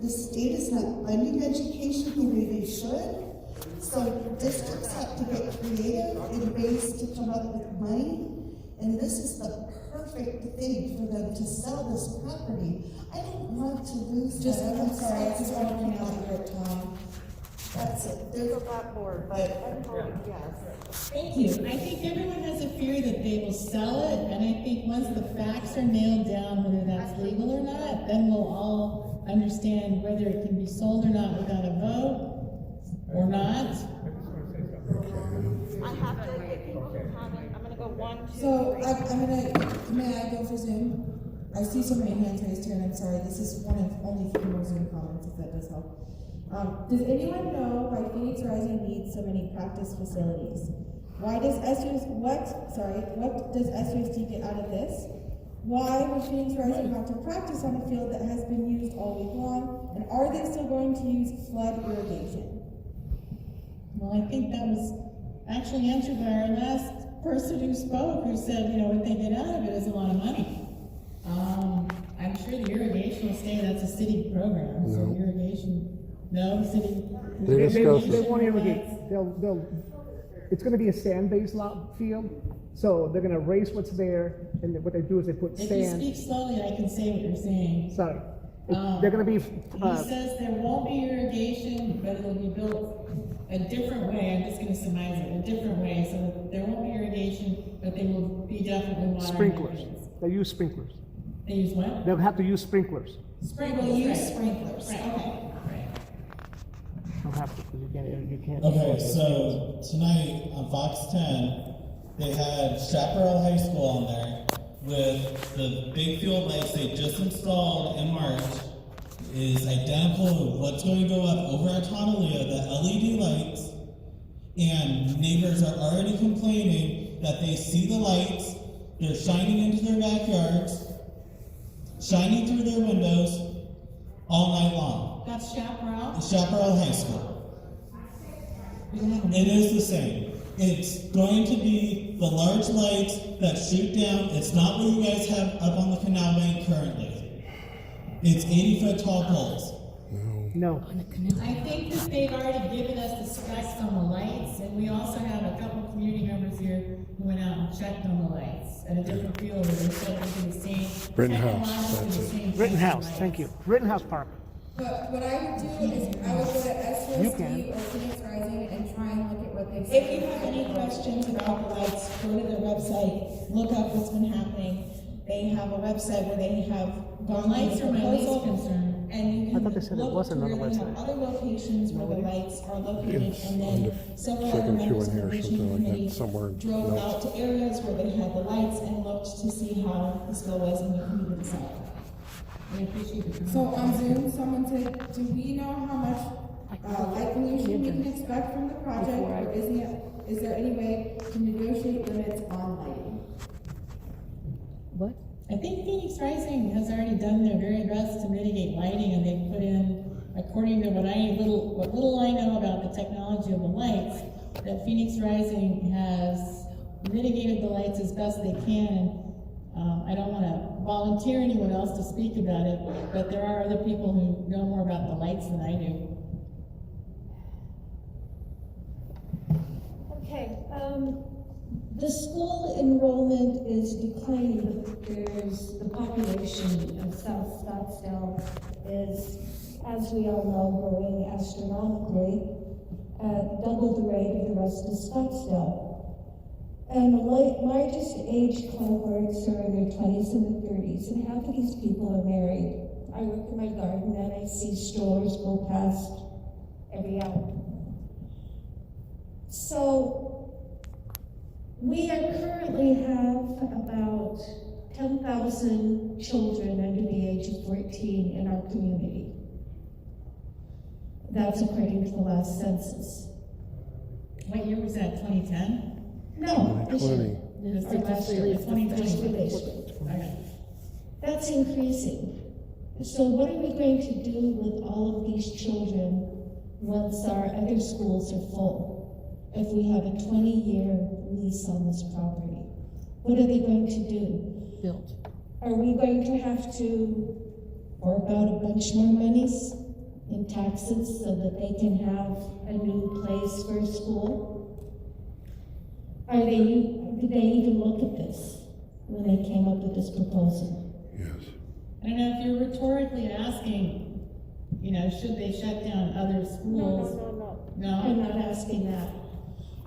The state is not funding education the way they should. So districts have to get creative in ways to come up with money. And this is the perfect thing for them to sell this property. I don't want to lose Just, that. I'm sorry, I just want to point out that you're at time. That's it. There's a lot more, but I'm voting yes. Thank you. I think everyone has a fear that they will sell it, and I think once the facts are nailed down, whether that's legal or not, then we'll all understand whether it can be sold or not without a vote or not. I have to get people to comment. I'm gonna go 1, 2, 3. So may I go for Zoom? I see so many hands raised here, and I'm sorry, this is one of only 3 more Zoom comments, if that does help. Does anyone know why Phoenix Rising needs so many practice facilities? What does SUSD get out of this? Why would Phoenix Rising have to practice on a field that has been used all week long? And are they still going to use flood irrigation? Well, I think that was actually answered by our last person who spoke, who said, you know, what they get out of it is a lot of money. I'm sure the irrigation will stay, that's a city program, so irrigation, no, city. They won't irrigate. It's gonna be a sand-based field, so they're gonna raise what's there, and what they do is they put If sand. you speak slowly, I can say what you're saying. Sorry. They're gonna be, He says there won't be irrigation, but it'll be built a different way. I'm just gonna surmise it, a different way, so that there won't be irrigation, but they will be definitely water. sprinklers. They use sprinklers. They use what? They'll have to use sprinklers. Sprinklers. We'll use right. sprinklers. Right. Okay. They'll have to, because you can't. Okay, so tonight on Fox 10, they had Chaparral High School on there with the big field lights they just installed in March is identical to what's going to go up over at Tonalea, the LED lights, and neighbors are already complaining that they see the lights, they're shining into their backyards, shining through their windows all night long. That's Chaparral? Chaparral High School. It is the same. It's going to be the large lights that shoot down. It's not what you guys have up on the canal bank currently. It's 80-foot tall poles. No. I think that they've already given us the specs on the lights, and we also have a couple of community members here who went out and checked on the lights at a different field where they said they did the same. Rittenhouse, that's it. Rittenhouse, thank you. Rittenhouse Park. But what I would do is I would go to SUSD or Phoenix Rising and try and look at what they say. If you have any questions about the lights, go to their website, look up what's been happening. They have a website where they have gone Lights are my least concern. and you can I thought they said it look wasn't on the where they have website. other locations where the lights are located, It's and on then the several other second members queue in of the here or vision something like that, committee somewhere drove else. out to areas where they had the lights and looked to see how the spill was, and we can decide. I appreciate the So on Zoom, someone said, do we know how much light pollution we can expect from the project, or is there any way to negotiate limits on lighting? What? I think Phoenix Rising has already done their very best to mitigate lighting, and they've put in, according to what little I know about the technology of the lights, that Phoenix Rising has mitigated the lights as best they can. I don't want to volunteer anyone else to speak about it, but there are other people who know more about the lights than I do. Okay, the school enrollment is declining, but there's the population of South Scottsdale is, as we all know, growing astronomically at double the rate of the rest of Scottsdale. And the largest age cohorts are in their 20s and 30s, and half of these people are married. I work in my garden and I see strollers go past every hour. So we currently have about 10,000 children under the age of 14 in our community. That's according to the last census. What year was that, 2010? No, this year. 2020. Our last year, 2020. Okay. That's increasing. So what are we going to do with all of these children once our other schools are full? If we have a 20-year lease on this property, what are they going to do? Build. Are we going to have to fork out a bunch more monies in taxes so that they can have a new place for a school? Do they even look at this? when they came up with this proposal. I don't know if you're rhetorically asking, should they shut down other schools? No. I'm not asking that.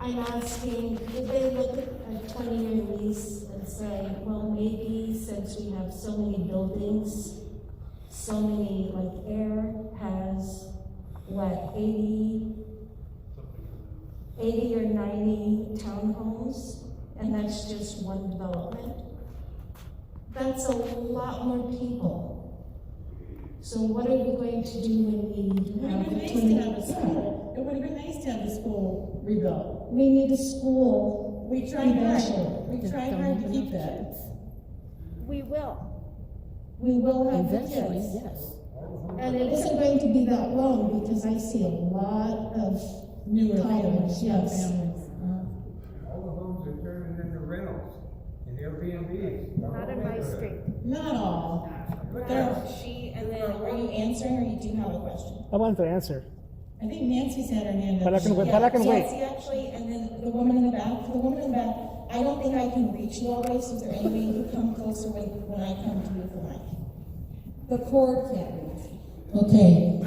I'm asking, did they look at a 20-year lease and say, well, maybe since we have so many buildings, so many, like Air has, 80 or 90 townhomes, and that's just one development. That's a lot more people. So what are we going to do when we have It would be nice to have a school. It would have been nice to have the school rebuilt. We need a school. We tried hard. We tried hard to keep that. We will. We will have the Eventually, kids. yes. And it isn't going to be that long because I see a lot of Newer toddlers, yes. families. All the homes are turning into rentals and Airbnbs. Not in my street. Not all. And then, are you answering, or you do have a question? I want to answer. I think Nancy's had her hand up. But I can wait. Nancy, actually, and then the woman in the back, I don't think I can reach you always, so is there any way you could come closer when I come to you for mic? The cord can't reach. Okay,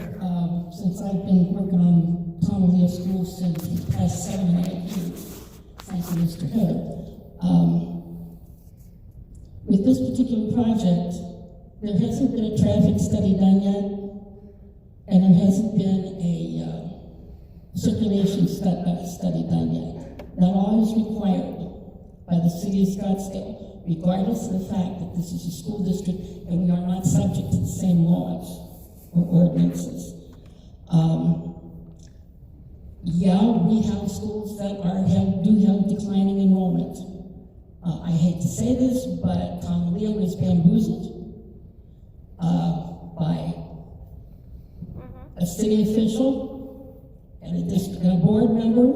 since I've been working on Tomalia School since the past 7 or 8 years, thank you, Mr. Hood. With this particular project, there hasn't been a traffic study done yet, and there hasn't been a circulation study done yet. That all is required by the city of Scottsdale, regardless of the fact that this is a school district and we are not subject to the same laws or ordinances. Yeah, we have schools that do have declining enrollment. I hate to say this, but Tomalia was bamboozled by a city official and a district and a board member,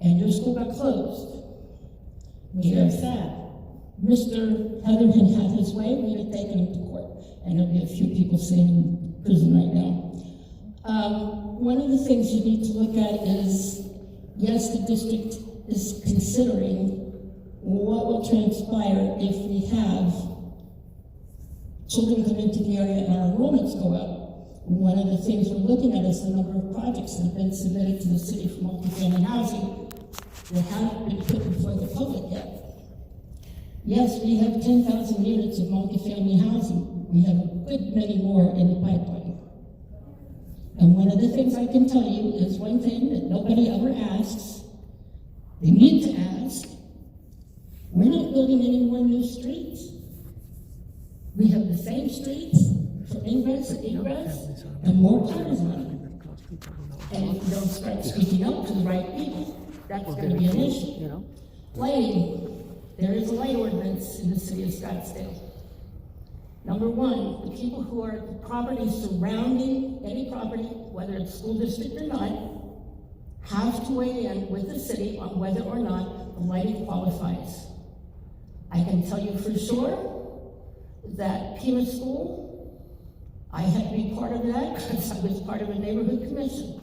and your school got closed. Very sad. Mr. Heatherman had his way, we'd have taken him to court, and there'll be a few people sitting in prison right now. One of the things you need to look at is, yes, the district is considering what will transpire if we have children come into the area and our enrollments go up. One of the things we're looking at is the number of projects that have been submitted to the city for multifamily housing that haven't been put before the public yet. Yes, we have 10,000 units of multifamily housing. We have a good many more in the pipeline. And one of the things I can tell you is one thing that nobody ever asks, they need to ask, we're not building any more new streets. We have the same streets for ingress and egress and more cars on them. And if you don't start speaking up to the right people, that's going to be an issue. Lighting, there is a light ordinance in the city of Scottsdale. Number one, the people who are the property surrounding any property, whether it's school district or not, have to weigh in with the city on whether or not the lighting qualifies. I can tell you for sure that Pima School, I had to be part of that because I was part of a neighborhood commission.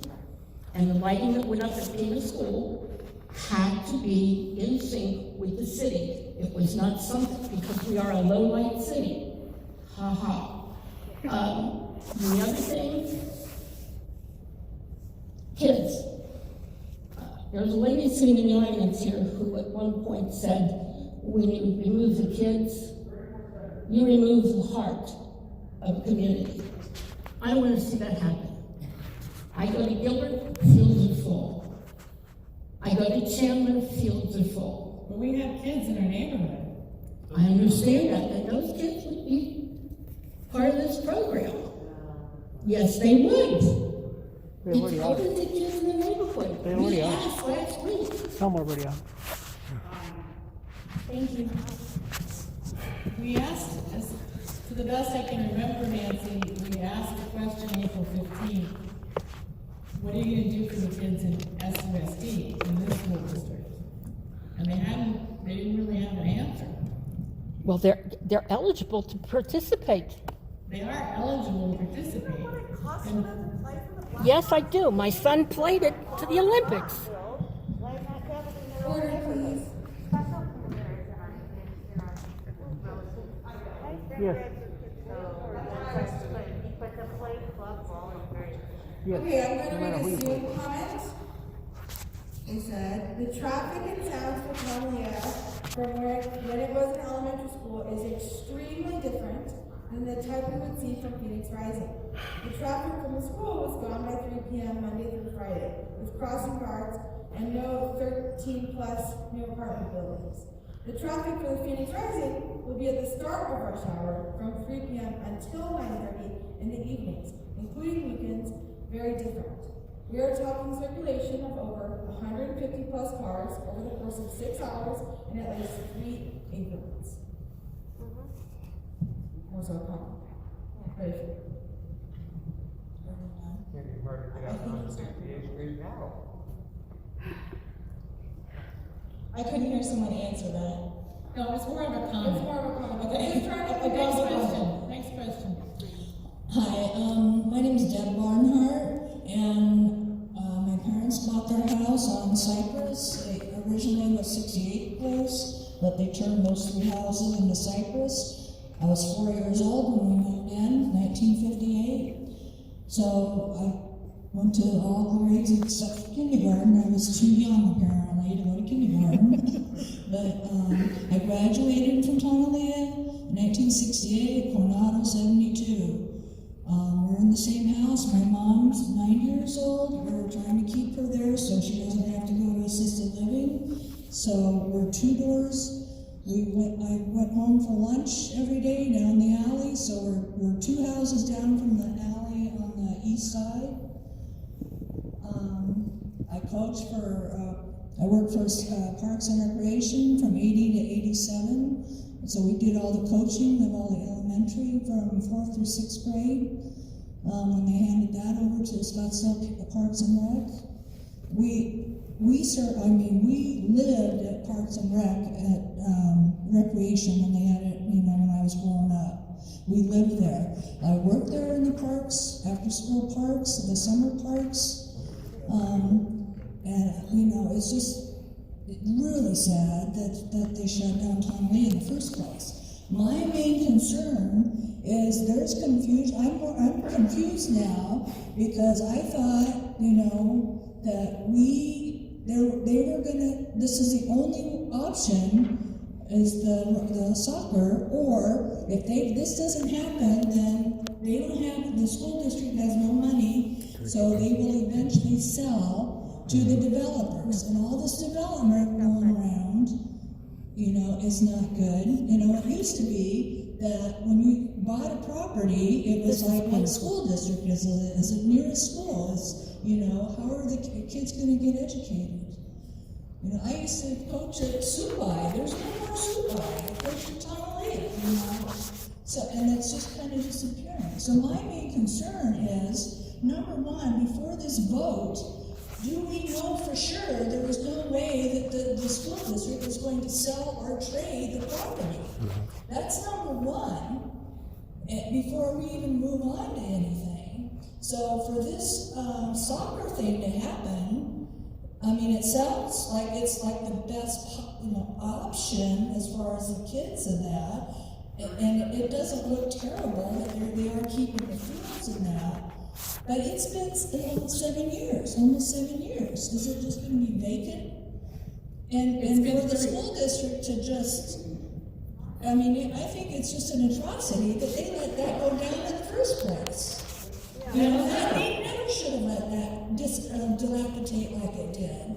And the lighting that went up at Pima School had to be in sync with the city. It was not something, because we are a low light city. Ha ha. The other thing, kids. There's a lady sitting in the audience here who at one point said, when you remove the kids, you remove the heart of a community. I want to see that happen. I go to Gilbert, fields are full. I go to Chandler, fields are full. But we have kids in our neighborhood. I understand that, and those kids would be part of this program. Yes, they would. It's open to kids in the neighborhood. We asked last week. Some already are. Thank you. We asked, to the best I can remember, Nancy, we asked the question April 15th. What are you going to do for the kids in SUSD in this school district? And they didn't really have an answer. Well, they're eligible to participate. They are eligible to participate. Yes, I do. My son played it to the Olympics. Order, please. Yes. But the play club ball is very. Yes. Okay, I'm No gonna matter who read you a play Zoom for. comment. It said, the traffic and sounds for Columbia from when it was an elementary school is extremely different than the type we would see from Phoenix Rising. The traffic from the school was gone by 3 p.m. Monday through Friday, with crossing guards and no 13 plus new apartment buildings. The traffic for the Phoenix Rising will be at the start of rush hour from 3 p.m. until 9:30 in the evenings, including weekends, very different. We are talking circulation of over 150 plus cars over the course of 6 hours in at least 3 increments. Also a comment. Very few. Can't be hard to get out on 68th Street now. I couldn't hear someone answer that. No, it's more of a comment. It's more of a comment. Okay. Just trying to Next question, next question. Hi, my name is Deb Barnhart, and my parents bought their house on Cypress. It originally was 68 close, but they turned those 3 houses into Cypress. I was 4 years old when we moved in, 1958. So I went to all grades except for kindergarten. I was too young apparently to go to kindergarten. But I graduated from Tonalea in 1968, Coronado 72. We're in the same house. My mom's 9 years old. We're trying to keep her there so she doesn't have to go to assisted living. So we're 2 doors. I went home for lunch every day down the alley. So we're 2 houses down from the alley on the east side. I coach I worked for Parks and Recreation from 80 to 87. So we did all the coaching of all the elementary from 4th through 6th grade. When they handed that over to Scottsdale Parks and Rec, we lived at Parks and Rec at Recreation when they had it, when I was growing up. We lived there. I worked there in the parks, after school parks, the summer parks. And it's just really sad that they shut down Tonalea in the first place. My main concern is there's confusion. I'm confused now because I thought, that they were gonna. This is the only option is the soccer, or if this doesn't happen, then they don't have. The school district has no money, so they will eventually sell to the developers, and all this development going around, is not good. It used to be that when you bought a property, it was like what school district is it near a school? How are the kids going to get educated? I used to coach at Subai. There's no more Subai. I coached at Tonalea, So, and it's just kind of disappearing. So my main concern is, number one, before this vote, do we know for sure there is no way that the school district is going to sell or trade the property? That's number one, before we even move on to anything. So for this soccer thing to happen, it sounds like it's like the best option as far as the kids and that, and it doesn't look terrible that they are keeping the fields and that. But it's been almost 7 years. Is it just going to be vacant? And for the school district to just, I think it's just an atrocity that they let that go down in the first place. They never should have let that dilapidate like it did.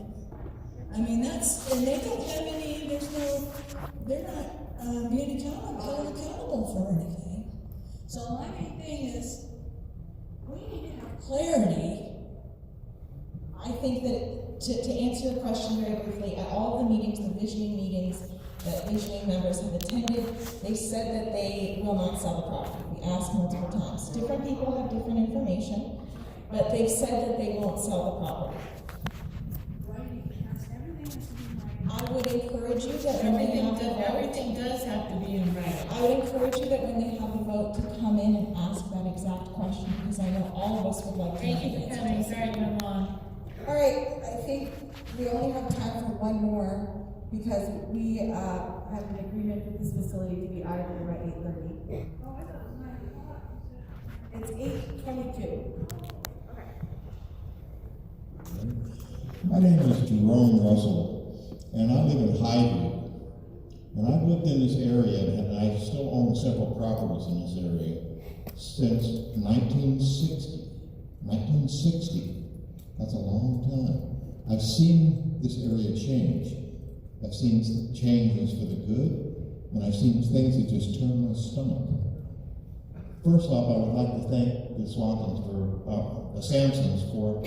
And they don't have any, they're not being held accountable for anything. So my main thing is, we need to have clarity. I think that to answer your question very briefly, at all the meetings, the visioning meetings that visioning members have attended, they said that they will not sell the property. We asked multiple times. Different people have different information, but they've said that they won't sell the property. I would encourage you that when they have the vote, Everything does have to be in writing. I would encourage you that when they have a vote to come in and ask that exact question, because I know all of us would like to. Thank you for coming. Sorry to move on. All right, I think we only have time for one more because we have an agreement with this facility to be out of here by 8:30. It's 8:22. My name is Jerome Russell, and I live in Highview. And I've lived in this area, and I still own several properties in this area since 1960. 1960. That's a long time. I've seen this area change. I've seen changes for the good, and I've seen things that just turn my stomach. First off, I would like to thank the Swantons for, the Sampsons for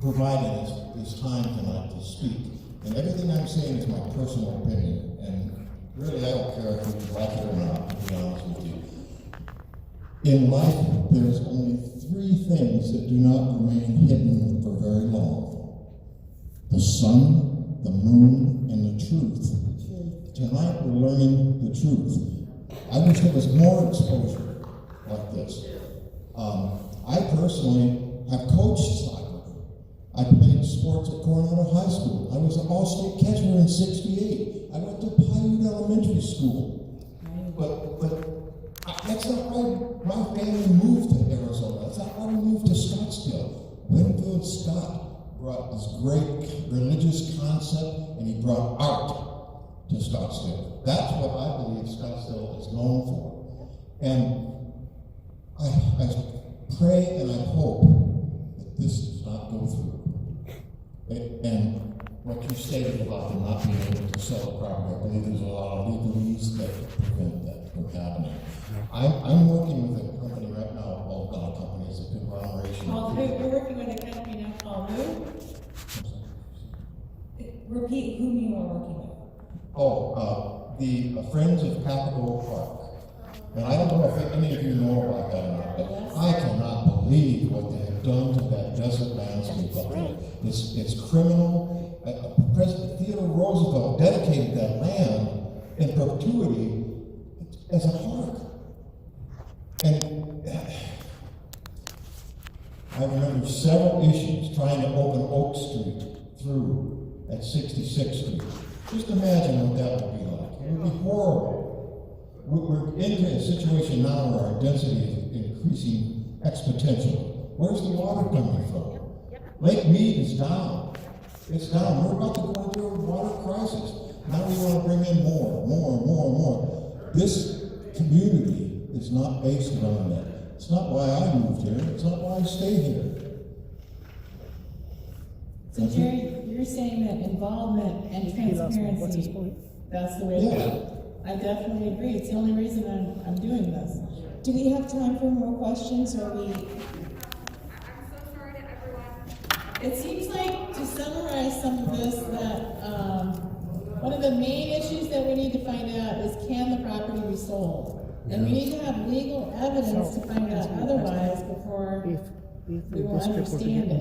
providing this time tonight to speak. And everything I'm saying is my personal opinion, and really I don't care if you like it or not, to be honest with you. In life, there's only three things that do not remain hidden for very long: the sun, the moon, and the truth. Tonight we're learning the truth. I wish there was more exposure like this. I personally have coached soccer. I played sports at Coronado High School. I was an all-state catcher in '68. I went to Paiute Elementary School. But that's not why my family moved to Arizona. That's not why we moved to Scottsdale. Winfield Scott brought this great religious concept, and he brought art to Scottsdale. That's what I believe Scottsdale is known for. And I pray and I hope that this does not go through. And what you stated about them not being able to sell the property, I believe there's a lot of legalese that prevent that from happening. I'm working with a company right now, well, not a company, it's a conglomeration. You're working with a company now called who? Repeat whom you are working with. The Friends of Capitol Park. And I don't know if any of you know about that or not, but I cannot believe what they have done to that desert landscape up there. It's criminal. President Theodore Roosevelt dedicated that land in perpetuity as a park. And I remember several issues trying to open Oak Street through at 66th Street. Just imagine what that would be like. It would be horrible. We're into a situation now where our density is increasing exponentially. Where's the water coming from? Lake Mead is down. It's down. We're about to go into a water crisis. Now we want to bring in more. This community is not based around that. It's not why I moved here. It's not why I stay here. So Jerry, you're saying that involvement and transparency, that's the way to go. I definitely agree. It's the only reason I'm doing this. Do we have time for more questions, or we? I'm so sorry to everyone. It seems like, to summarize some of this, that one of the main issues that we need to find out is, can the property be sold? And we need to have legal evidence to find out otherwise before we will understand it.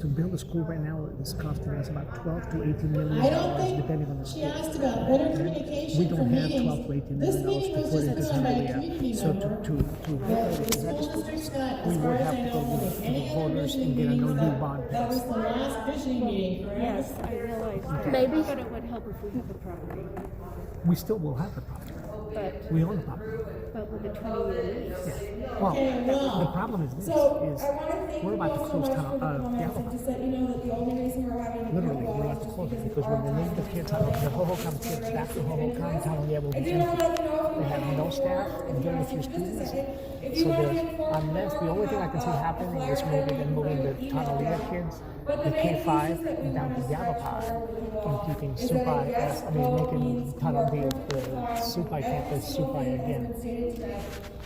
To build a school right now is costing us about $12 to $18 million. I don't think depending on the she school. asked about better communication. We don't have meetings. $12 to $18 This million meeting to was put just into put on by a somebody community else. So member. The school district's not, we as far would as have I to go know, to holding any the other voters visioning and get a meetings. new bond. That was the last visioning meeting, correct? Yes, I realize that. Maybe. But it would help if we have the property. We still will have the property. But, We own the property. but with a 20-year lease. Well, Okay, well, the problem is this: So, is I want to thank we're you about all to so close much town, for the comments, Gallup. and just let you know that the only reason we're having a Literally, group we're call about to is close just it because because it's when our they move the time. kids out, the Hohokam kids back to Hohokam, Talangia will be I do empty. want to let you know if you They want have to no staff and very few students. So there's, unless the only thing I can see happening is maybe them moving the Talangia kids, the K-5 down to Yavapai and keeping Supai, making Talangia the Supai campus Supai again.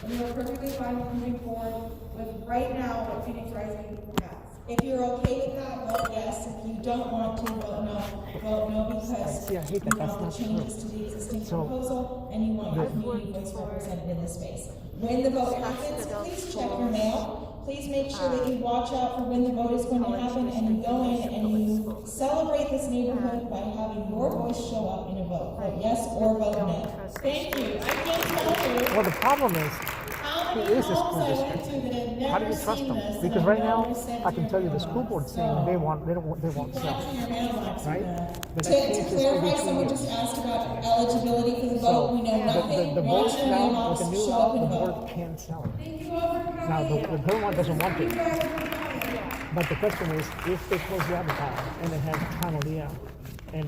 And we're perfectly fine with moving forward with right now what Phoenix Rising has. If you're okay with that, vote yes. If you don't want to, vote no. Vote no because See, I hate you that. That's want not the changes true. to the existing So, proposal and you want your community voice represented in this space. When the vote happens, please check your mail. Please make sure that you watch out for when the vote is going to happen and you go in and you celebrate this neighborhood by having your voice show up in a vote. Vote yes or vote no. Thank you. I can't tell you Well, the problem is, how who is the school district? How do you trust them? Because right now, I can tell you the school board saying they won't sell, right? But that To changes clarify, every 2 someone years. just asked about eligibility for the vote. So We know nothing. the board Watch your now, mailbox, with the new show law, up the and board vote. can sell it. Thank you all for Now, coming. the current one doesn't want to. But the question is, if they close the advertising and it has final dia, and